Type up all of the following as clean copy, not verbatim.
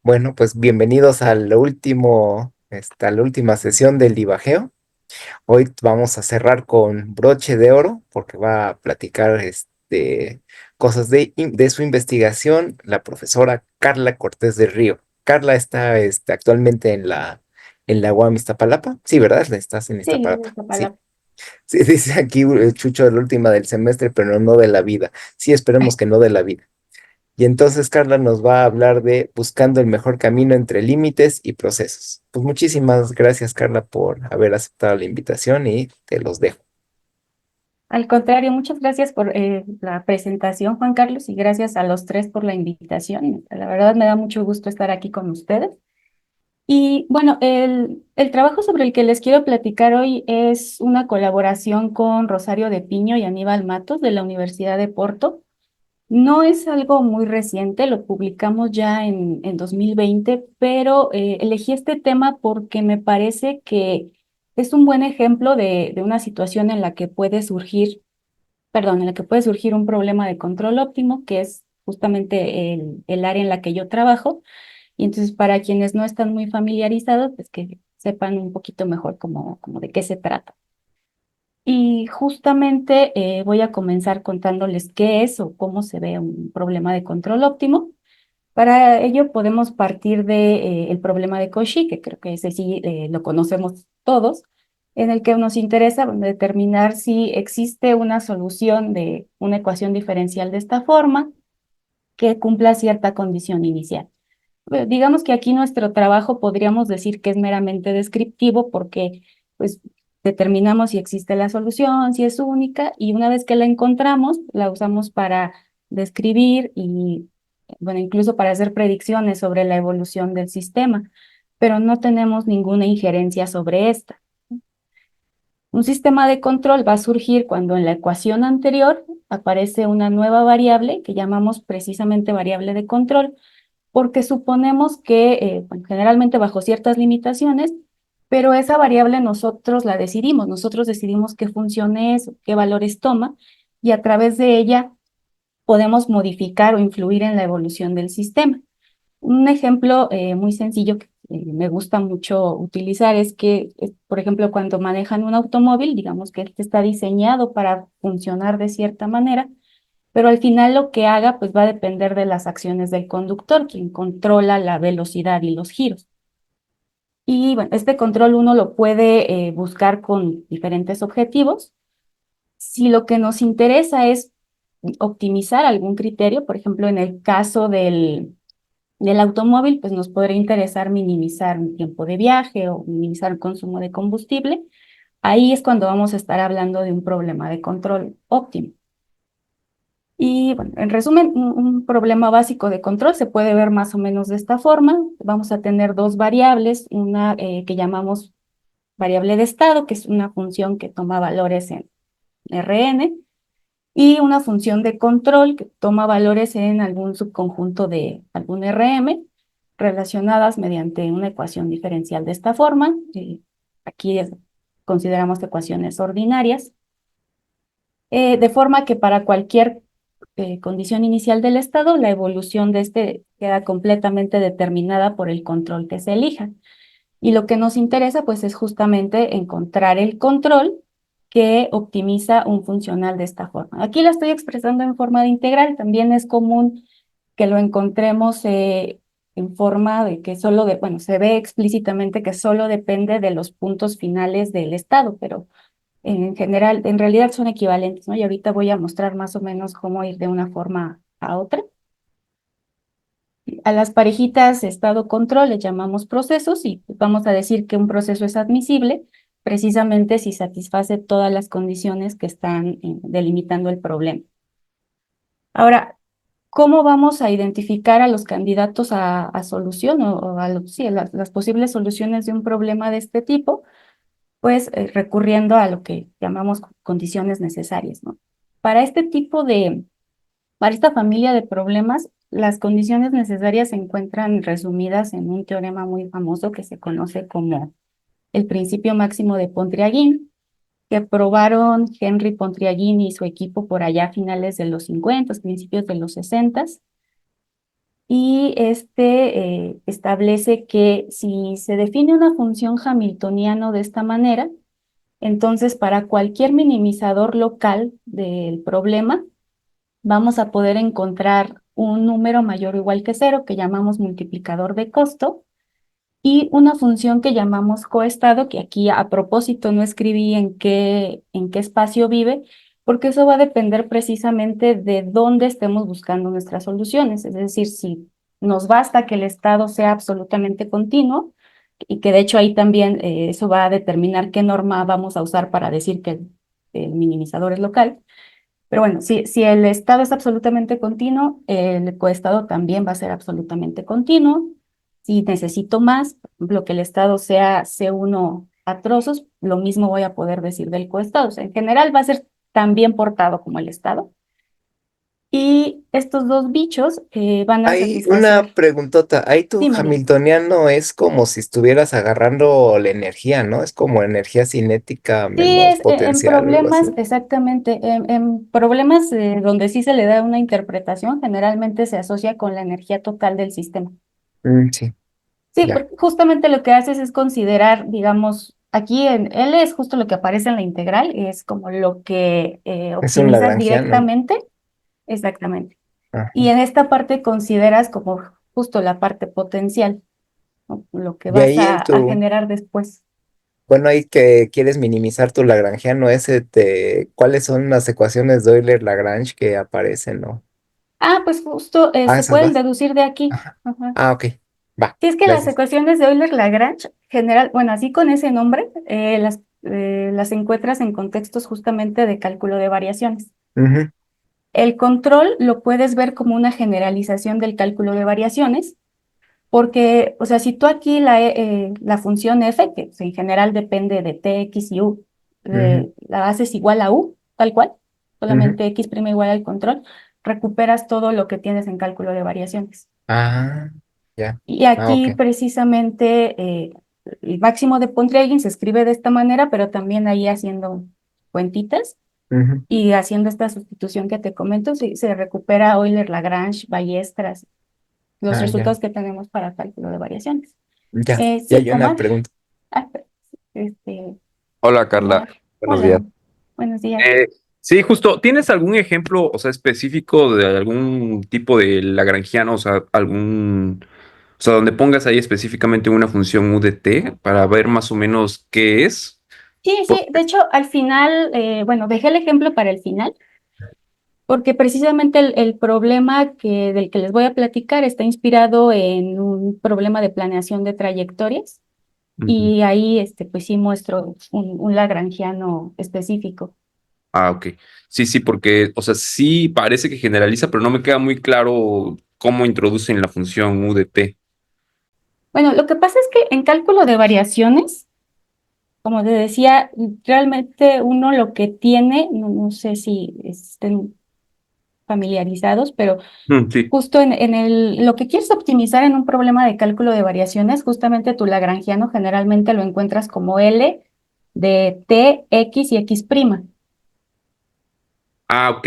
Bueno, pues bienvenidos al último, a la última sesión del divajeo. Hoy vamos a cerrar con broche de oro porque va a platicar cosas de su investigación la profesora Carla Cortés del Río. Carla está actualmente en la UAM Iztapalapa. Sí, ¿verdad? Estás en Sí, es Iztapalapa. esta Sí. palabra. Sí, dice aquí Chucho de la última del semestre, pero no de la vida. Sí, esperemos que no de la vida. Y entonces Carla nos va a hablar de buscando el mejor camino entre límites y procesos. Pues muchísimas gracias, Carla, por haber aceptado la invitación y te los dejo. Al contrario, muchas gracias por la presentación, Juan Carlos, y gracias a los tres por la invitación. La verdad me da mucho gusto estar aquí con ustedes. Y bueno, el trabajo sobre el que les quiero platicar hoy es una colaboración con Rosario de Piño y Aníbal Matos de la Universidad de Porto. No es algo muy reciente, lo publicamos ya en 2020, pero elegí este tema porque me parece que es un buen ejemplo de una situación en la que puede surgir, perdón, en la que puede surgir un problema de control óptimo, que es justamente el área en la que yo trabajo. Y entonces, para quienes no están muy familiarizados, pues que sepan un poquito mejor como de qué se trata. Y justamente voy a comenzar contándoles qué es o cómo se ve un problema de control óptimo. Para ello podemos partir de, el problema de Cauchy, que creo que ese sí lo conocemos todos, en el que nos interesa bueno, determinar si existe una solución de una ecuación diferencial de esta forma que cumpla cierta condición inicial. Digamos que aquí nuestro trabajo podríamos decir que es meramente descriptivo porque pues determinamos si existe la solución, si es única y una vez que la encontramos la usamos para describir y bueno, incluso para hacer predicciones sobre la evolución del sistema, pero no tenemos ninguna injerencia sobre esta. Un sistema de control va a surgir cuando en la ecuación anterior aparece una nueva variable que llamamos precisamente variable de control porque suponemos que, bueno, generalmente bajo ciertas limitaciones, pero esa variable nosotros decidimos qué función es, qué valores toma, y a través de ella podemos modificar o influir en la evolución del sistema. Un ejemplo muy sencillo que me gusta mucho utilizar es que, por ejemplo, cuando manejan un automóvil, digamos que este está diseñado para funcionar de cierta manera, pero al final lo que haga pues va a depender de las acciones del conductor, quien controla la velocidad y los giros. Y bueno, este control uno lo puede buscar con diferentes objetivos. Si lo que nos interesa es optimizar algún criterio, por ejemplo, en el caso del automóvil, pues nos podría interesar minimizar un tiempo de viaje o minimizar el consumo de combustible. Ahí es cuando vamos a estar hablando de un problema de control óptimo. Y bueno, en resumen, un problema básico de control se puede ver más o menos de esta forma. Vamos a tener dos variables, una que llamamos variable de estado, que es una función que toma valores en Rn, y una función de control que toma valores en algún subconjunto de algún Rm, relacionadas mediante una ecuación diferencial de esta forma. Aquí consideramos ecuaciones ordinarias, de forma que para cualquier condición inicial del estado, la evolución de este queda completamente determinada por el control que se elija. Y lo que nos interesa, pues, es justamente encontrar el control que optimiza un funcional de esta forma. Aquí la estoy expresando en forma de integral. También es común que lo encontremos en forma de que bueno, se ve explícitamente que solo depende de los puntos finales del estado, pero en general, en realidad son equivalentes, ¿no? Y ahorita voy a mostrar más o menos cómo ir de una forma a otra. A las parejitas estado-control les llamamos procesos y vamos a decir que un proceso es admisible precisamente si satisface todas las condiciones que están delimitando el problema. Ahora, ¿cómo vamos a identificar a los candidatos a solución o sí, a las posibles soluciones de un problema de este tipo? Pues recurriendo a lo que llamamos condiciones necesarias, ¿no? Para este tipo de, para esta familia de problemas, las condiciones necesarias se encuentran resumidas en un teorema muy famoso que se conoce como el principio máximo de Pontryagin, que probaron Henry Pontryagin y su equipo por allá a finales de los 50, principios de los 60. y establece que si se define una función hamiltoniano de esta manera, entonces para cualquier minimizador local del problema, vamos a poder encontrar un número mayor o igual que cero, que llamamos multiplicador de costo, y una función que llamamos coestado, que aquí a propósito no escribí en qué espacio vive, porque eso va a depender precisamente de dónde estemos buscando nuestras soluciones. Es decir, si nos basta que el estado sea absolutamente continuo, y que de hecho ahí también eso va a determinar qué norma vamos a usar para decir que el minimizador es local. Pero bueno, si el estado es absolutamente continuo, el coestado también va a ser absolutamente continuo. Si necesito más, por ejemplo, que el estado sea C1 a trozos, lo mismo voy a poder decir del coestado. O sea, en general va a ser tan bien portado como el estado. Y estos dos bichos van a Hay una satisfacer. preguntota. Ahí tu Dime, dime. hamiltoniano es como si estuvieras agarrando la energía, ¿no? Es como energía cinética Sí, menos es en potencial o algo problemas, así. exactamente, en problemas donde sí se le da una interpretación, generalmente se asocia con la energía total del sistema. Sí, Sí, ya. porque justamente lo que haces es considerar, digamos, aquí en L es justo lo que aparece en la integral, es como lo que Es un optimizas lagrangiano, ¿no? directamente, exactamente. Ajá. Y en esta parte consideras como justo la parte potencial, ¿no? Lo que Y vas ahí en a tu, generar después. bueno, ahí que quieres minimizar tu lagrangiano ese, ¿cuáles son las ecuaciones de Euler-Lagrange que aparecen, no? Ah, pues justo Ah, se esas pueden dos. deducir de aquí. Ajá. Ajá. Ah, ok. Va, Si es que las gracias. ecuaciones de Euler-Lagrange, general, bueno, así con ese nombre, las encuentras en contextos justamente de cálculo de variaciones. Ujú, El control lo puedes ver como una generalización del cálculo de variaciones, porque, o sea, si tú aquí la función f, que pues, en general depende de t, x y u, ujú, la haces igual a u, tal cual, ujú. solamente x' igual al control, recuperas todo lo que tienes en cálculo de variaciones. Ah, ya. Y Ah, ok. aquí precisamente el máximo de Pontryagin se escribe de esta manera, pero también ahí haciendo cuentitas Ujú. y haciendo esta sustitución que te comento, se recupera Euler, Lagrange, Ballestras, los Ah, ya. resultados que tenemos para cálculo de variaciones. Ya. Ya Sí, hay una Omar, pregunta. ah, este, Hola Carla, Omar, buenos días. hola, buenos días. Eh, sí, justo, ¿tienes algún ejemplo, o sea, específico de algún tipo de lagrangiano, o sea, o sea, donde pongas ahí específicamente una función UDT para ver más o menos qué es? Sí, Por- sí, de hecho, al final, bueno, dejé el ejemplo para el final, porque precisamente el problema del que les voy a platicar está inspirado en un problema de planeación de trayectorias Ujú. y ahí pues sí muestro un lagrangiano específico. Ah, ok. Sí, sí, porque, o sea, sí parece que generaliza, pero no me queda muy claro cómo introducen la función UDT. Bueno, lo que pasa es que en cálculo de variaciones, como te decía, realmente uno lo que tiene, no sé si estén familiarizados, pero Sí. justo lo que quieres optimizar en un problema de cálculo de variaciones, justamente tu lagrangiano generalmente lo encuentras como L de T, X y X'. Ah, ok.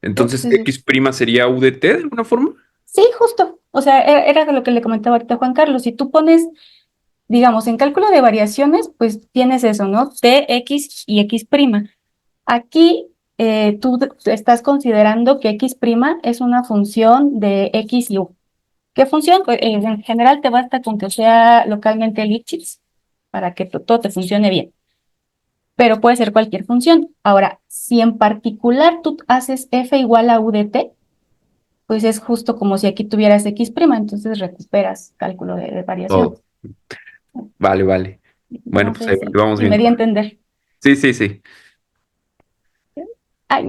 Entonces, Entonces, X' sería UDT de alguna forma. sí, justo. O sea, era lo que le comentaba ahorita a Juan Carlos. Si tú pones, digamos, en cálculo de variaciones, pues tienes eso, ¿no? T, X y X'. Aquí tú estás considerando que X' es una función de X y U. ¿Qué función? Pues, en general te basta con que sea localmente Lipschitz para que todo te funcione bien, pero puede ser cualquier función. Ahora, si en particular tú haces f igual a u de t, pues es justo como si aquí tuvieras x', entonces recuperas cálculo de variaciones. Oh, vale, vale. Bueno, No pues sé ahí vamos si me viendo. di a entender. Sí, sí, sí.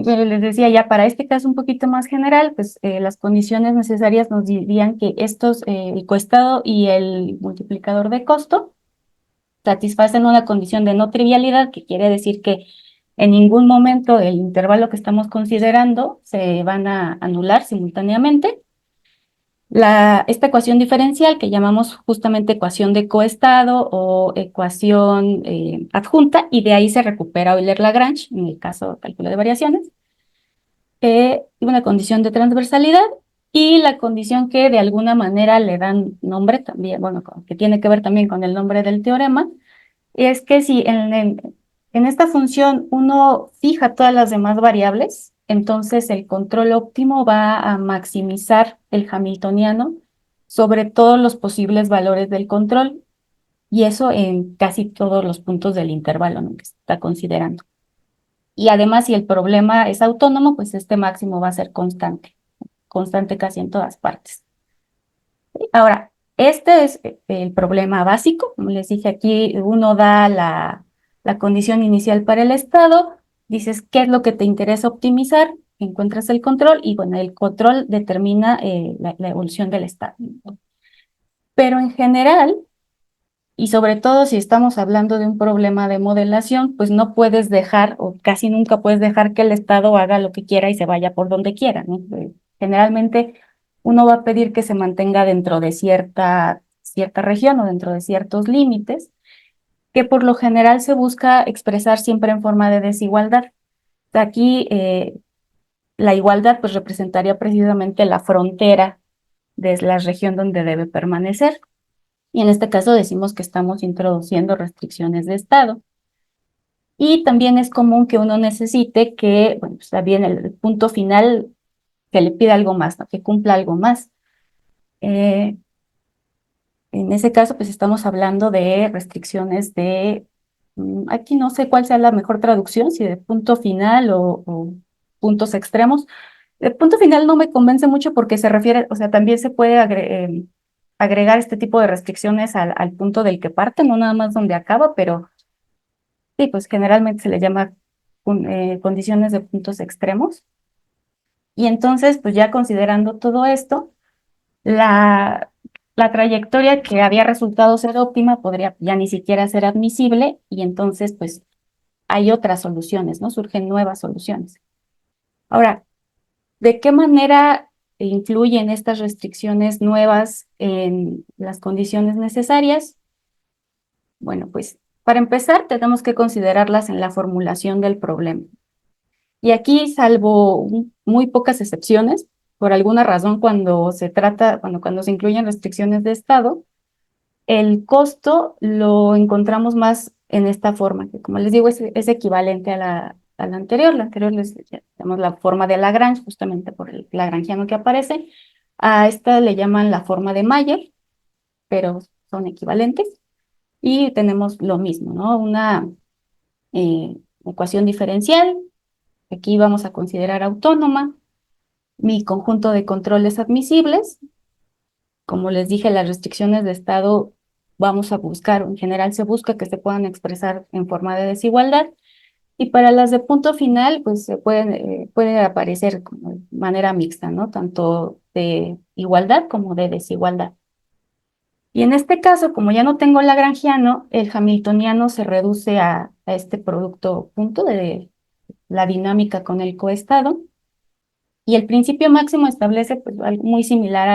Pero les decía ya, para este caso un poquito más general, pues las condiciones necesarias nos dirían que el coestado y el multiplicador de costo, satisfacen una condición de no trivialidad, que quiere decir que en ningún momento el intervalo que estamos considerando se van a anular simultáneamente. Esta ecuación diferencial, que llamamos justamente ecuación de coestado o ecuación adjunta, y de ahí se recupera Euler-Lagrange, en el caso de cálculo de variaciones, y una condición de transversalidad. Y la condición que de alguna manera le dan nombre también, bueno, que tiene que ver también con el nombre del teorema, es que si en esta función uno fija todas las demás variables, entonces el control óptimo va a maximizar el hamiltoniano sobre todos los posibles valores del control, y eso en casi todos los puntos del intervalo, ¿no?, que se está considerando. Y además, si el problema es autónomo, pues este máximo va a ser constante, constante casi en todas partes. Ahora, este es el problema básico. Como les dije, aquí uno da la condición inicial para el estado, dices qué es lo que te interesa optimizar, encuentras el control y bueno, el control determina la evolución del estado. Pero en general, y sobre todo si estamos hablando de un problema de modelación, pues no puedes dejar o casi nunca puedes dejar que el estado haga lo que quiera y se vaya por donde quiera, ¿no? Generalmente uno va a pedir que se mantenga dentro de cierta región o dentro de ciertos límites, que por lo general se busca expresar siempre en forma de desigualdad. Aquí la igualdad pues representaría precisamente la frontera de la región donde debe permanecer. Y en este caso decimos que estamos introduciendo restricciones de estado. Y también es común que uno necesite que, bueno, pues también el punto final, que le pida algo más, ¿no?, que cumpla algo más. Eh, en ese caso, pues estamos hablando de restricciones aquí no sé cuál sea la mejor traducción, si de punto final o puntos extremos. El punto final no me convence mucho porque se refiere, o sea, también se puede agregar este tipo de restricciones al punto del que parte, no nada más donde acaba, pero sí, pues generalmente se le llama condiciones de puntos extremos. Y entonces, pues ya considerando todo esto, la, la trayectoria que había resultado ser óptima podría ya ni siquiera ser admisible y entonces, pues hay otras soluciones, ¿no? Surgen nuevas soluciones. Ahora, ¿de qué manera influyen estas restricciones nuevas en las condiciones necesarias? Bueno, pues para empezar tenemos que considerarlas en la formulación del problema. Y aquí, salvo muy pocas excepciones, por alguna razón cuando se incluyen restricciones de estado, el costo lo encontramos más en esta forma, que como les digo es equivalente a la anterior. La anterior les llamamos la forma de Lagrange, justamente por el lagrangiano que aparece. A esta le llaman la forma de Mayer, pero son equivalentes. Y tenemos lo mismo, ¿no? Una ecuación diferencial, aquí vamos a considerar autónoma, mi conjunto de controles admisibles. Como les dije, las restricciones de estado vamos a buscar, en general se busca que se puedan expresar en forma de desigualdad, y para las de punto final, pues puede aparecer como de manera mixta, ¿no? Tanto de igualdad como de desigualdad. Y en este caso, como ya no tengo lagrangiano, el hamiltoniano se reduce a este producto punto de la dinámica con el coestado, y el principio máximo establece pues, algo muy similar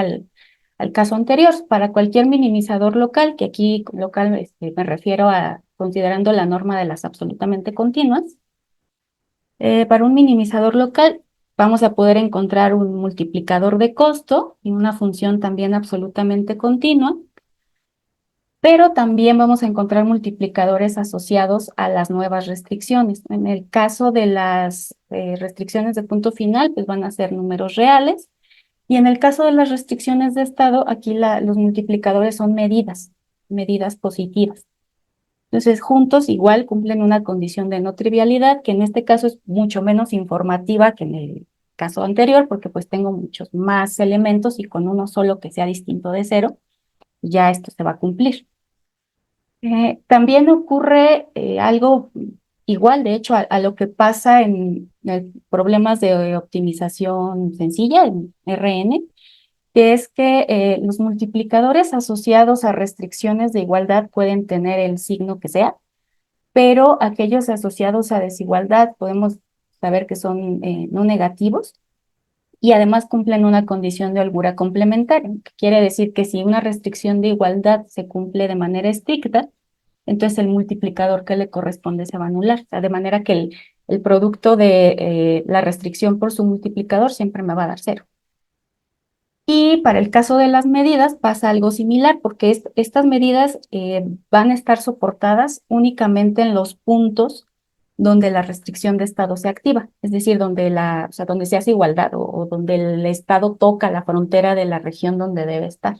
al caso anterior. Para cualquier minimizador local, que aquí local me refiero a considerando la norma de las absolutamente continuas, para un minimizador local vamos a poder encontrar un multiplicador de costo y una función también absolutamente continua, pero también vamos a encontrar multiplicadores asociados a las nuevas restricciones. En el caso de las restricciones de punto final, pues van a ser números reales, y en el caso de las restricciones de estado, aquí los multiplicadores son medidas positivas. Entonces, juntos igual cumplen una condición de no trivialidad, que en este caso es mucho menos informativa que en el caso anterior, porque pues tengo muchos más elementos y con uno solo que sea distinto de cero, ya esto se va a cumplir. También ocurre algo igual, de hecho, a lo que pasa en problemas de optimización sencilla, en RN, que es que los multiplicadores asociados a restricciones de igualdad pueden tener el signo que sea, pero aquellos asociados a desigualdad podemos saber que son no negativos y además cumplen una condición de holgura complementaria, que quiere decir que si una restricción de igualdad se cumple de manera estricta, entonces el multiplicador que le corresponde se va a anular, o sea, de manera que el producto de la restricción por su multiplicador siempre me va a dar cero. Y para el caso de las medidas pasa algo similar, porque estas medidas van a estar soportadas únicamente en los puntos donde la restricción de estado se activa, es decir, o sea, donde se hace igualdad o donde el estado toca la frontera de la región donde debe estar.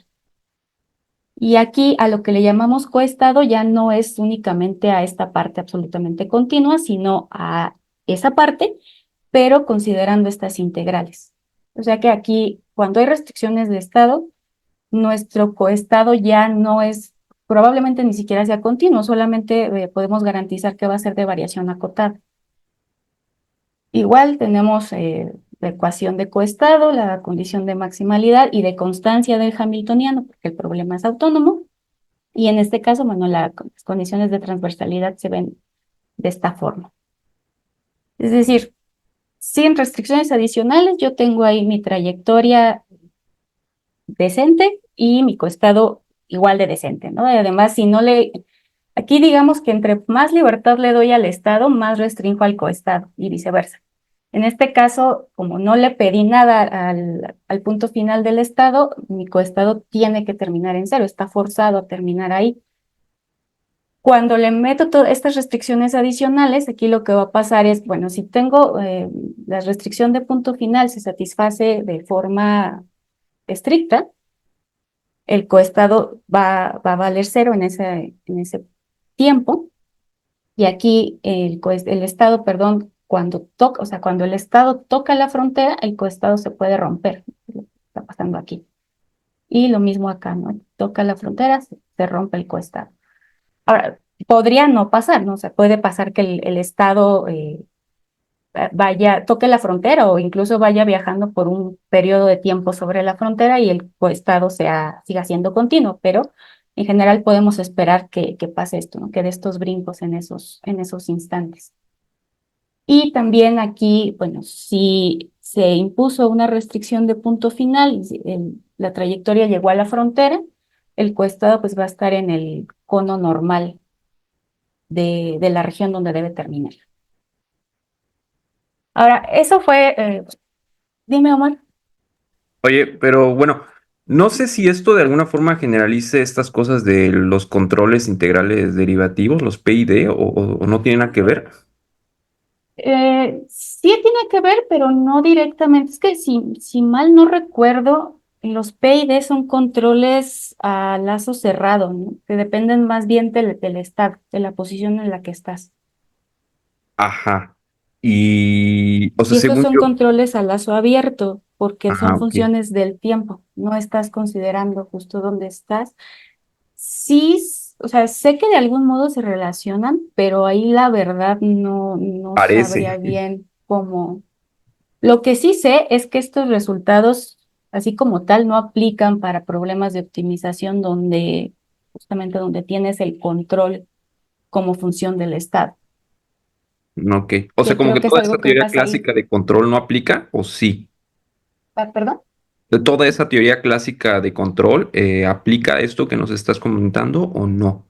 Y aquí a lo que le llamamos coestado ya no es únicamente a esta parte absolutamente continua, sino a esa parte, pero considerando estas integrales. O sea que aquí, cuando hay restricciones de estado, nuestro coestado ya no es, probablemente ni siquiera sea continuo, solamente podemos garantizar que va a ser de variación acotada. Igual tenemos la ecuación de coestado, la condición de maximalidad y de constancia del hamiltoniano, porque el problema es autónomo. Y en este caso, bueno, las condiciones de transversalidad se ven de esta forma. Es decir, sin restricciones adicionales, yo tengo ahí mi trayectoria decente y mi coestado igual de decente, ¿no? Y además, aquí digamos que entre más libertad le doy al estado, más restringo al coestado y viceversa. En este caso, como no le pedí nada al punto final del estado, mi coestado tiene que terminar en cero, está forzado a terminar ahí. Cuando le meto todas estas restricciones adicionales, aquí lo que va a pasar es, bueno, si tengo la restricción de punto final se satisface de forma estricta, el coestado va a valer cero en ese tiempo. Y aquí el estado, perdón, o sea, cuando el estado toca la frontera, el coestado se puede romper. Lo que está pasando aquí. Y lo mismo acá, ¿no? Toca la frontera, se rompe el coestado. Ahora, podría no pasar, ¿no? O sea, puede pasar que el estado toque la frontera o incluso vaya viajando por un periodo de tiempo sobre la frontera y el coestado siga siendo continuo, pero en general podemos esperar que pase esto, ¿no? Que dé estos brincos en esos instantes. Y también aquí, bueno, si se impuso una restricción de punto final y si la trayectoria llegó a la frontera, el coestado pues va a estar en el cono normal de la región donde debe terminar. Ahora, eso fue, dime, Omar. Oye, pero bueno, no sé si esto de alguna forma generalice estas cosas de los controles integrales derivativos, los PID, o no tiene nada que ver. Sí tiene que ver, pero no directamente. Es que si mal no recuerdo, los PID son controles a lazo cerrado, ¿no? Que dependen más bien del estado, de la posición en la que estás. Ajá. Y, o sea, Y estos según son yo, controles a lazo abierto, porque ajá, son ok. funciones del tiempo. No estás considerando justo dónde estás. Sí, o sea, sé que de algún modo se relacionan, pero ahí la verdad no sabría Parece. bien cómo. Lo que sí sé es que estos resultados, así como tal, no aplican para problemas de optimización justamente donde tienes el control como función del estado, Ok. O sea, que como creo que que es toda esta algo que teoría pasa ahí. clásica de control no aplica, ¿o sí? ¿Perdón? ¿De toda esa teoría clásica de control aplica esto que nos estás comentando o no?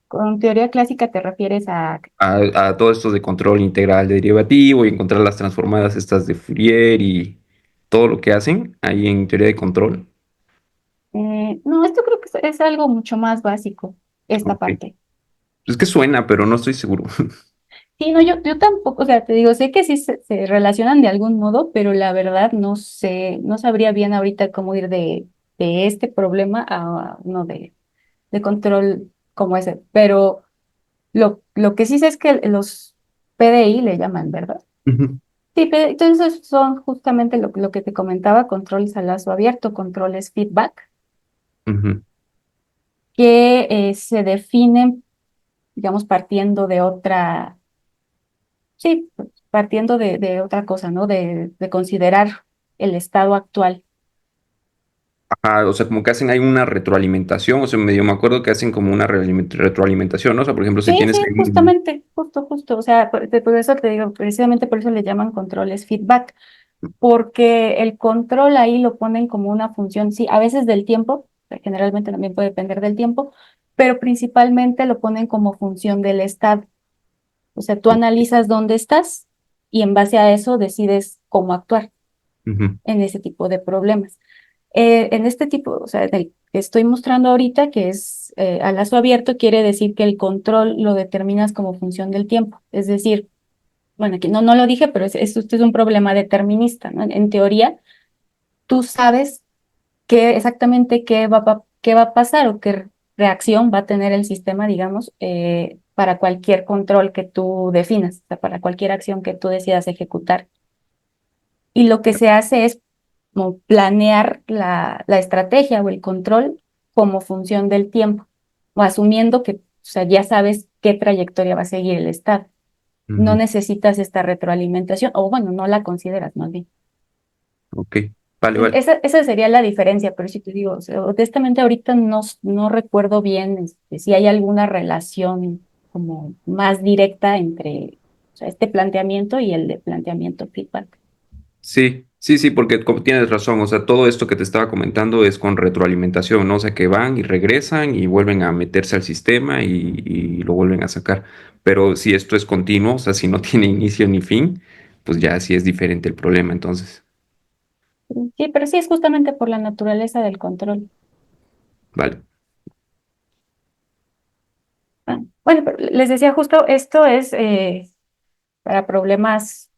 Con teoría clásica te refieres a. A todo esto de control integral de derivativo y encontrar las transformadas estas de Fourier y todo lo que hacen ahí en teoría de control. No, esto creo que es algo mucho más básico, esta Ok. parte. Es que suena, pero no estoy seguro. Sí, no, yo tampoco, o sea, te digo, sé que sí se relacionan de algún modo, pero la verdad no sé, no sabría bien ahorita cómo ir de este problema a uno de control como ese. Pero lo que sí sé es que los PDI le llaman, ¿verdad? Ujú, Sí, entonces son justamente lo que te comentaba, controles a lazo abierto, controles feedback, ujú. que se definen, digamos, partiendo de otra. Sí, partiendo de otra cosa, ¿no? De considerar el estado actual. Ajá, o sea, como que hacen ahí una retroalimentación, o sea, medio me acuerdo que hacen como una retroalimentación, ¿no? O sea, por ejemplo, si Sí, sí, tienes ahí justamente, justo. O sea, por eso te digo, precisamente por eso le llaman controles feedback, porque el control ahí lo ponen como una función, sí, a veces del tiempo, generalmente también puede depender del tiempo, pero principalmente lo ponen como función del estado. O sea, tú analizas dónde estás y en base a eso decides cómo actuar. Ujú. en ese tipo de problemas. En este tipo, o sea, el que estoy mostrando ahorita, que es a lazo abierto, quiere decir que el control lo determinas como función del tiempo. Es decir, bueno, aquí no lo dije, pero este es un problema determinista, ¿no? En teoría, tú sabes exactamente qué va a pasar o qué reacción va a tener el sistema, digamos, para cualquier control que tú definas, o sea, para cualquier acción que tú decidas ejecutar. Y lo que se hace es como planear la estrategia o el control como función del tiempo, o asumiendo que, o sea, ya sabes qué trayectoria va a seguir el estado. No Ujú. necesitas esta retroalimentación, o bueno, no la consideras más bien. Ok, vale, Entonces, vale. esa sería la diferencia, pero si te digo, o sea, honestamente ahorita no recuerdo bien si hay alguna relación como más directa entre, o sea, este planteamiento y el de planteamiento feedback. Sí, sí, sí, porque tienes razón, o sea, todo esto que te estaba comentando es con retroalimentación, ¿no? O sea, que van y regresan y vuelven a meterse al sistema y lo vuelven a sacar. Pero si esto es continuo, o sea, si no tiene inicio ni fin, pues ya sí es diferente el problema, entonces. Sí, pero sí es justamente por la naturaleza del control. Vale. Bueno, pero les decía justo, esto es para problemas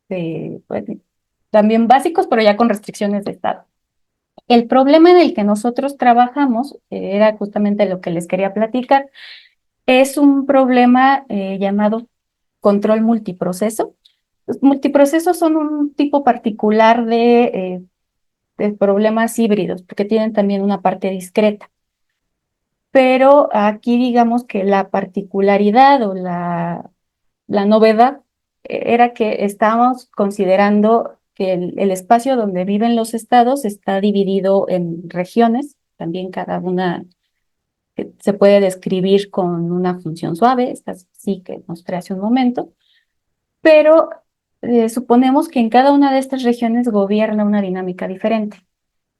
pues, también básicos, pero ya con restricciones de estado. El problema en el que nosotros trabajamos, era justamente lo que les quería platicar, es un problema llamado control multiproceso. Los multiprocesos son un tipo particular de problemas híbridos, porque tienen también una parte discreta. Pero aquí digamos que la particularidad o la novedad era que estábamos considerando que el espacio donde viven los estados está dividido en regiones, también cada una que se puede describir con una función suave, esta sí que mostré hace un momento, pero suponemos que en cada una de estas regiones gobierna una dinámica diferente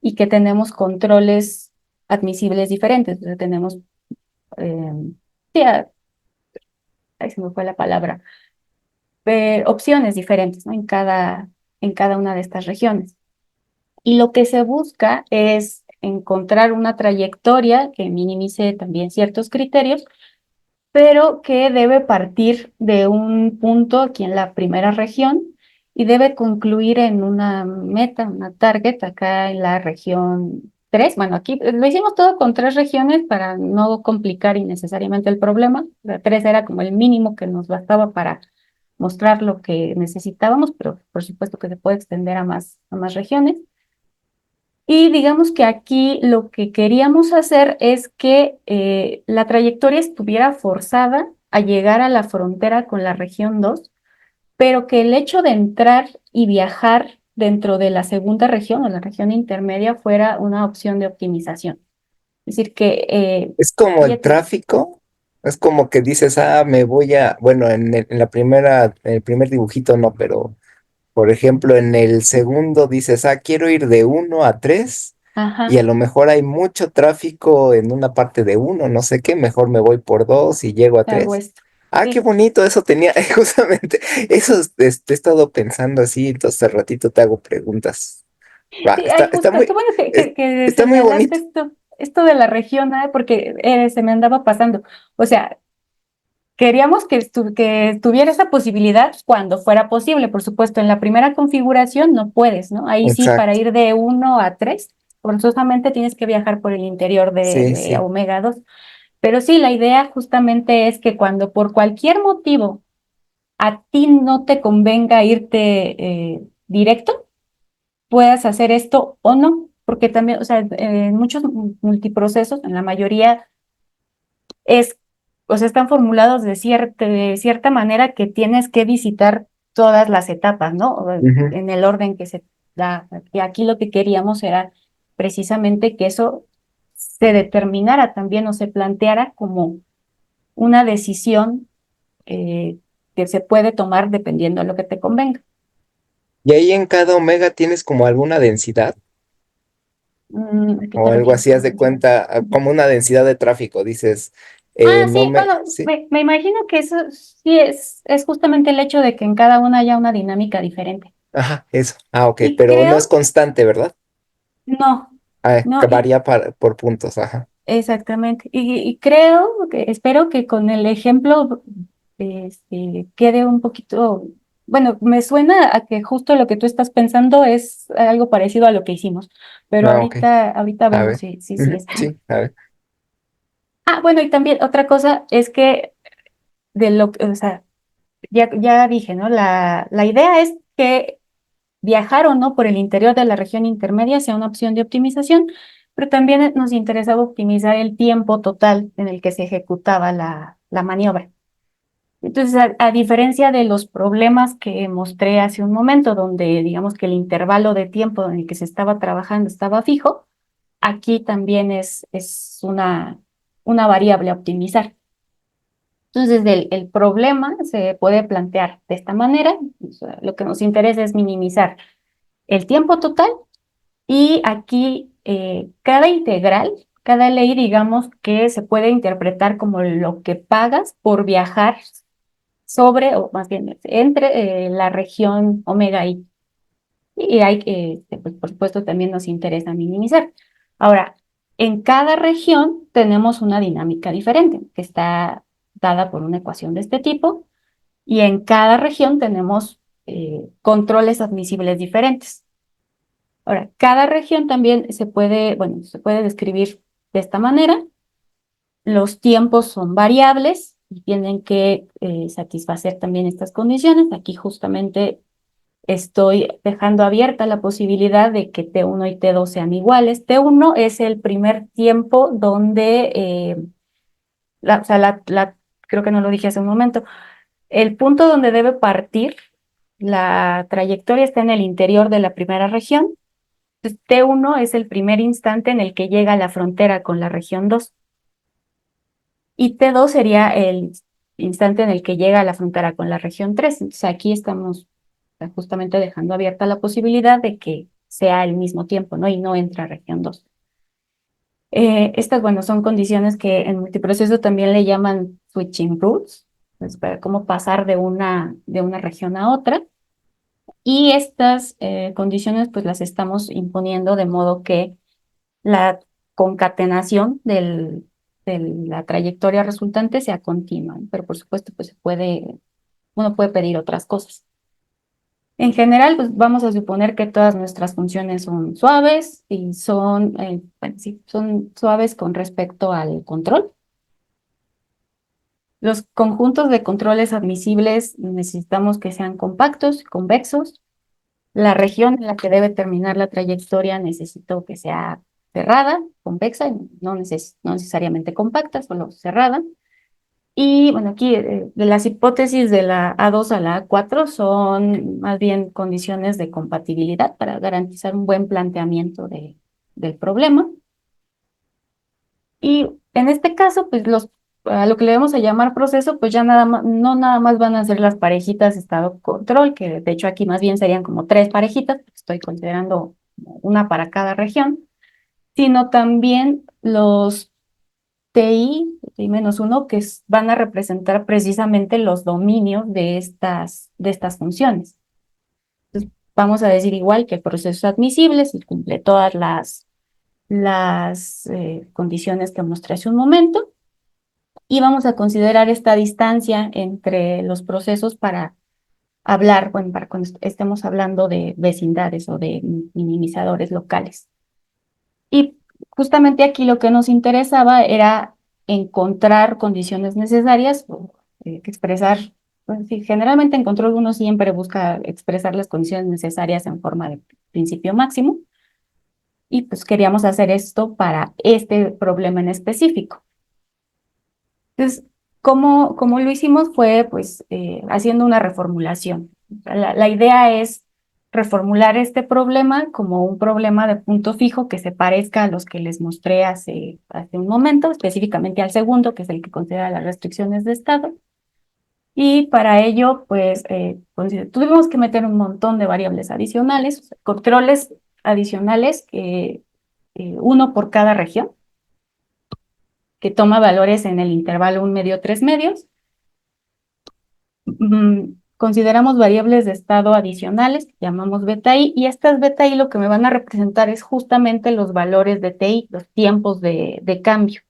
y que tenemos controles admisibles diferentes. O sea, tenemos, eh, sí, ahí se me fue la palabra, opciones diferentes, ¿no? En cada una de estas regiones. Y lo que se busca es encontrar una trayectoria que minimice también ciertos criterios, pero que debe partir de un punto aquí en la primera región y debe concluir en una meta, una target acá en la región 3. Bueno, aquí lo hicimos todo con 3 regiones para no complicar innecesariamente el problema. La 3 era como el mínimo que nos bastaba para mostrar lo que necesitábamos, pero por supuesto que se puede extender a más regiones. Y digamos que aquí lo que queríamos hacer es que la trayectoria estuviera forzada a llegar a la frontera con la región 2, pero que el hecho de entrar y viajar dentro de la segunda región o la región intermedia fuera una opción de optimización. Es decir, que Es como el fíjate, tráfico, es como que dices, me voy bueno, en la en el primer dibujito no, pero por ejemplo, en el segundo dices, quiero ir de 1 a 3 y a ajá, lo mejor hay mucho tráfico en una parte de 1, no sé qué, mejor me voy por 2 y llego a hago 3. esto. Qué Sí, bonito, eso tenía, justamente, eso he estado pensando así, entonces al ratito te hago preguntas. Va, sí, hay justo, qué bueno que, es- que, que está muy señalaste bonito. esto de la región, porque se me andaba pasando. O sea, queríamos que tuviera esa posibilidad cuando fuera posible. Por supuesto, en la primera configuración no puedes, ¿no? Ahí sí, para Exacto, ir de 1 a 3, forzosamente tienes que viajar por el interior de, sí, de sí. Omega 2. Pero sí, la idea justamente es que cuando por cualquier motivo a ti no te convenga irte directo, puedas hacer esto o no. Porque también, o sea, en muchos multiprocesos, en la mayoría es, o sea, están formulados de cierta manera que tienes que visitar todas las etapas, ¿no? Ujú. En el orden que se da. Y aquí lo que queríamos era precisamente que eso se determinara también o se planteara como una decisión que se puede tomar dependiendo de lo que te convenga. Y ahí en cada omega tienes como alguna densidad ¿A qué te o algo refieres así, haz con de densidad? cuenta, como una densidad de tráfico, dices, no Sí, me, bueno, sí, me imagino que eso sí es justamente el hecho de que en cada una haya una dinámica diferente. Ajá, eso. Ah, ok, Y pero no es creo, constante, ¿verdad? no, Ah, no, que varía por puntos, ajá. exactamente. Y creo espero que con el ejemplo quede un poquito, bueno, me suena a que justo lo que tú estás pensando es algo parecido a lo que hicimos, pero Ah, ok, ahorita a vemos ver. si Ujú, es. sí, a ver. Ah, bueno, y también otra cosa es que de lo que, o sea, ya dije, ¿no? La idea es que viajar o no por el interior de la región intermedia sea una opción de optimización, pero también nos interesaba optimizar el tiempo total en el que se ejecutaba la maniobra. Entonces, a diferencia de los problemas que mostré hace un momento, donde digamos que el intervalo de tiempo en el que se estaba trabajando estaba fijo, aquí también es una variable a optimizar. Entonces, el problema se puede plantear de esta manera. O sea, lo que nos interesa es minimizar el tiempo total y aquí cada integral, cada ley, digamos que se puede interpretar como lo que pagas por viajar sobre, o más bien entre la región omega i. Y hay que, pues, por supuesto, también nos interesa minimizar. Ahora, en cada región tenemos una dinámica diferente, que está dada por una ecuación de este tipo, y en cada región tenemos controles admisibles diferentes. Ahora, cada región también se puede, bueno, se puede describir de esta manera. Los tiempos son variables y tienen que satisfacer también estas condiciones. Aquí justamente estoy dejando abierta la posibilidad de que T1 y T2 sean iguales. T1 es el primer tiempo donde, o sea, creo que no lo dije hace un momento, el punto donde debe partir la trayectoria está en el interior de la primera región. Entonces, T1 es el primer instante en el que llega a la frontera con la región 2 y T2 sería el instante en el que llega a la frontera con la región 3. Entonces aquí estamos justamente dejando abierta la posibilidad de que sea al mismo tiempo, ¿no? Y no entra región 2. Estas, bueno, son condiciones que en multiproceso también le llaman switching rules, pues para cómo pasar de una región a otra. Y estas condiciones pues las estamos imponiendo de modo que la concatenación de la trayectoria resultante sea continua, ¿no? Pero por supuesto pues uno puede pedir otras cosas. En general, pues vamos a suponer que todas nuestras funciones son suaves y bueno, sí, son suaves con respecto al control. Los conjuntos de controles admisibles necesitamos que sean compactos, convexos. La región en la que debe terminar la trayectoria necesito que sea cerrada, convexa, y no necesariamente compacta, solo cerrada. Y bueno, aquí de las hipótesis de la A2 a la A4 son más bien condiciones de compatibilidad para garantizar un buen planteamiento del problema. Y en este caso, pues a lo que le vamos a llamar proceso, pues ya nada más, no nada más van a ser las parejitas estado control, que de hecho aquí más bien serían como tres parejitas, porque estoy considerando una para cada región, sino también los TI-1, que van a representar precisamente los dominios de estas funciones. Entonces, vamos a decir igual que el proceso admisible, si cumple todas las condiciones que mostré hace un momento, y vamos a considerar esta distancia entre los procesos para hablar, bueno, para cuando estemos hablando de vecindades o de minimizadores locales. Y justamente aquí lo que nos interesaba era encontrar condiciones necesarias, o, expresar, pues, sí, generalmente en control uno siempre busca expresar las condiciones necesarias en forma de principio máximo, y pues queríamos hacer esto para este problema en específico. Entonces, ¿cómo lo hicimos? Fue pues haciendo una reformulación. La idea es reformular este problema como un problema de punto fijo que se parezca a los que les mostré hace un momento, específicamente al segundo, que es el que considera las restricciones de estado. Y para ello, pues, tuvimos que meter un montón de variables adicionales, o sea, controles adicionales, uno por cada región, que toma valores en el intervalo 1 medio, 3 medios. consideramos variables de estado adicionales, que llamamos beta i, y estas beta i lo que me van a representar es justamente los valores de ti, los tiempos de cambio.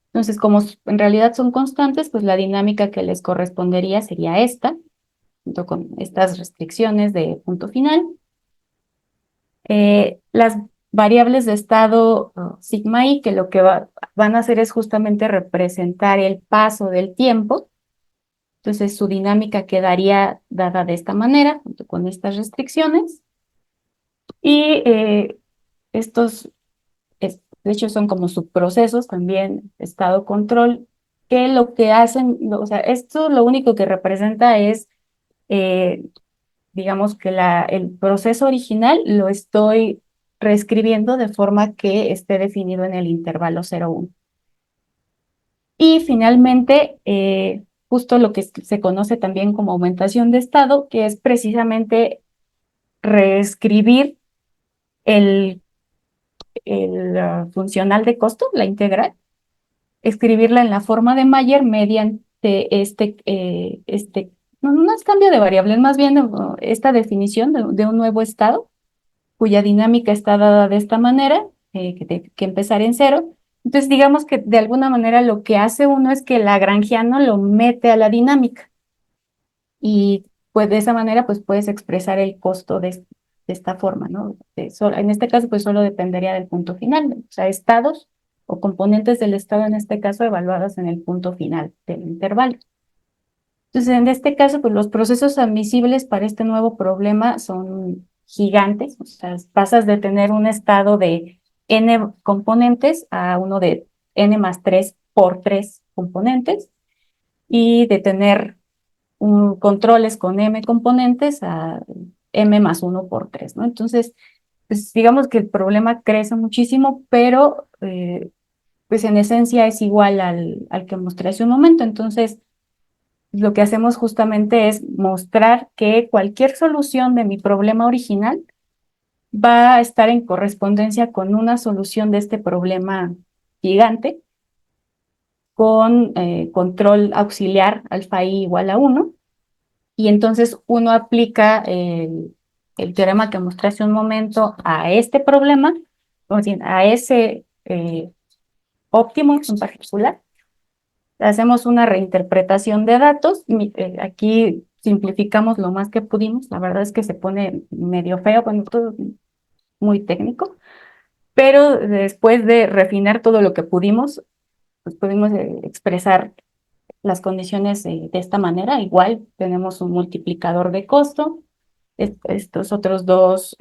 Entonces, como en realidad son constantes, pues la dinámica que les correspondería sería esta, junto con estas restricciones de punto final. Las variables de estado sigma i, que lo que van a hacer es justamente representar el paso del tiempo. Entonces, su dinámica quedaría dada de esta manera, junto con estas restricciones. Y estos, de hecho, son como subprocesos también, estado control, que lo que hacen, o sea, esto lo único que representa es, eh, digamos que el proceso original lo estoy reescribiendo de forma que esté definido en el intervalo 0,1. Y finalmente, justo lo que se conoce también como aumentación de estado, que es precisamente reescribir el, el funcional de costo, la integral, escribirla en la forma de Mayer mediante no, no es cambio de variables, más bien esta definición de un nuevo estado, cuya dinámica está dada de esta manera, que empezar en cero. Entonces, digamos que de alguna manera lo que hace uno es que el lagrangiano lo mete a la dinámica y pues de esa manera pues puedes expresar el costo de esta forma, ¿no? En este caso pues solo dependería del punto final, o sea, estados o componentes del estado en este caso evaluados en el punto final del intervalo. Entonces, en este caso, pues los procesos admisibles para este nuevo problema son gigantes, o sea, pasas de tener un estado de n componentes a uno de n más 3 por 3 componentes y de tener controles con m componentes a m más 1 por 3, ¿no? Entonces, pues digamos que el problema crece muchísimo, pero pues en esencia es igual al que mostré hace un momento. Entonces, lo que hacemos justamente es mostrar que cualquier solución de mi problema original va a estar en correspondencia con una solución de este problema gigante con control auxiliar alfa i igual a 1. Y entonces uno aplica el teorema que mostré hace un momento a este problema, o decir, a ese óptimo en particular. Hacemos una reinterpretación de datos. Aquí simplificamos lo más que pudimos. La verdad es que se pone medio feo, bueno, todo muy técnico. Pero después de refinar todo lo que pudimos, pues pudimos expresar las condiciones de esta manera. Igual tenemos un multiplicador de costo. Estos otros dos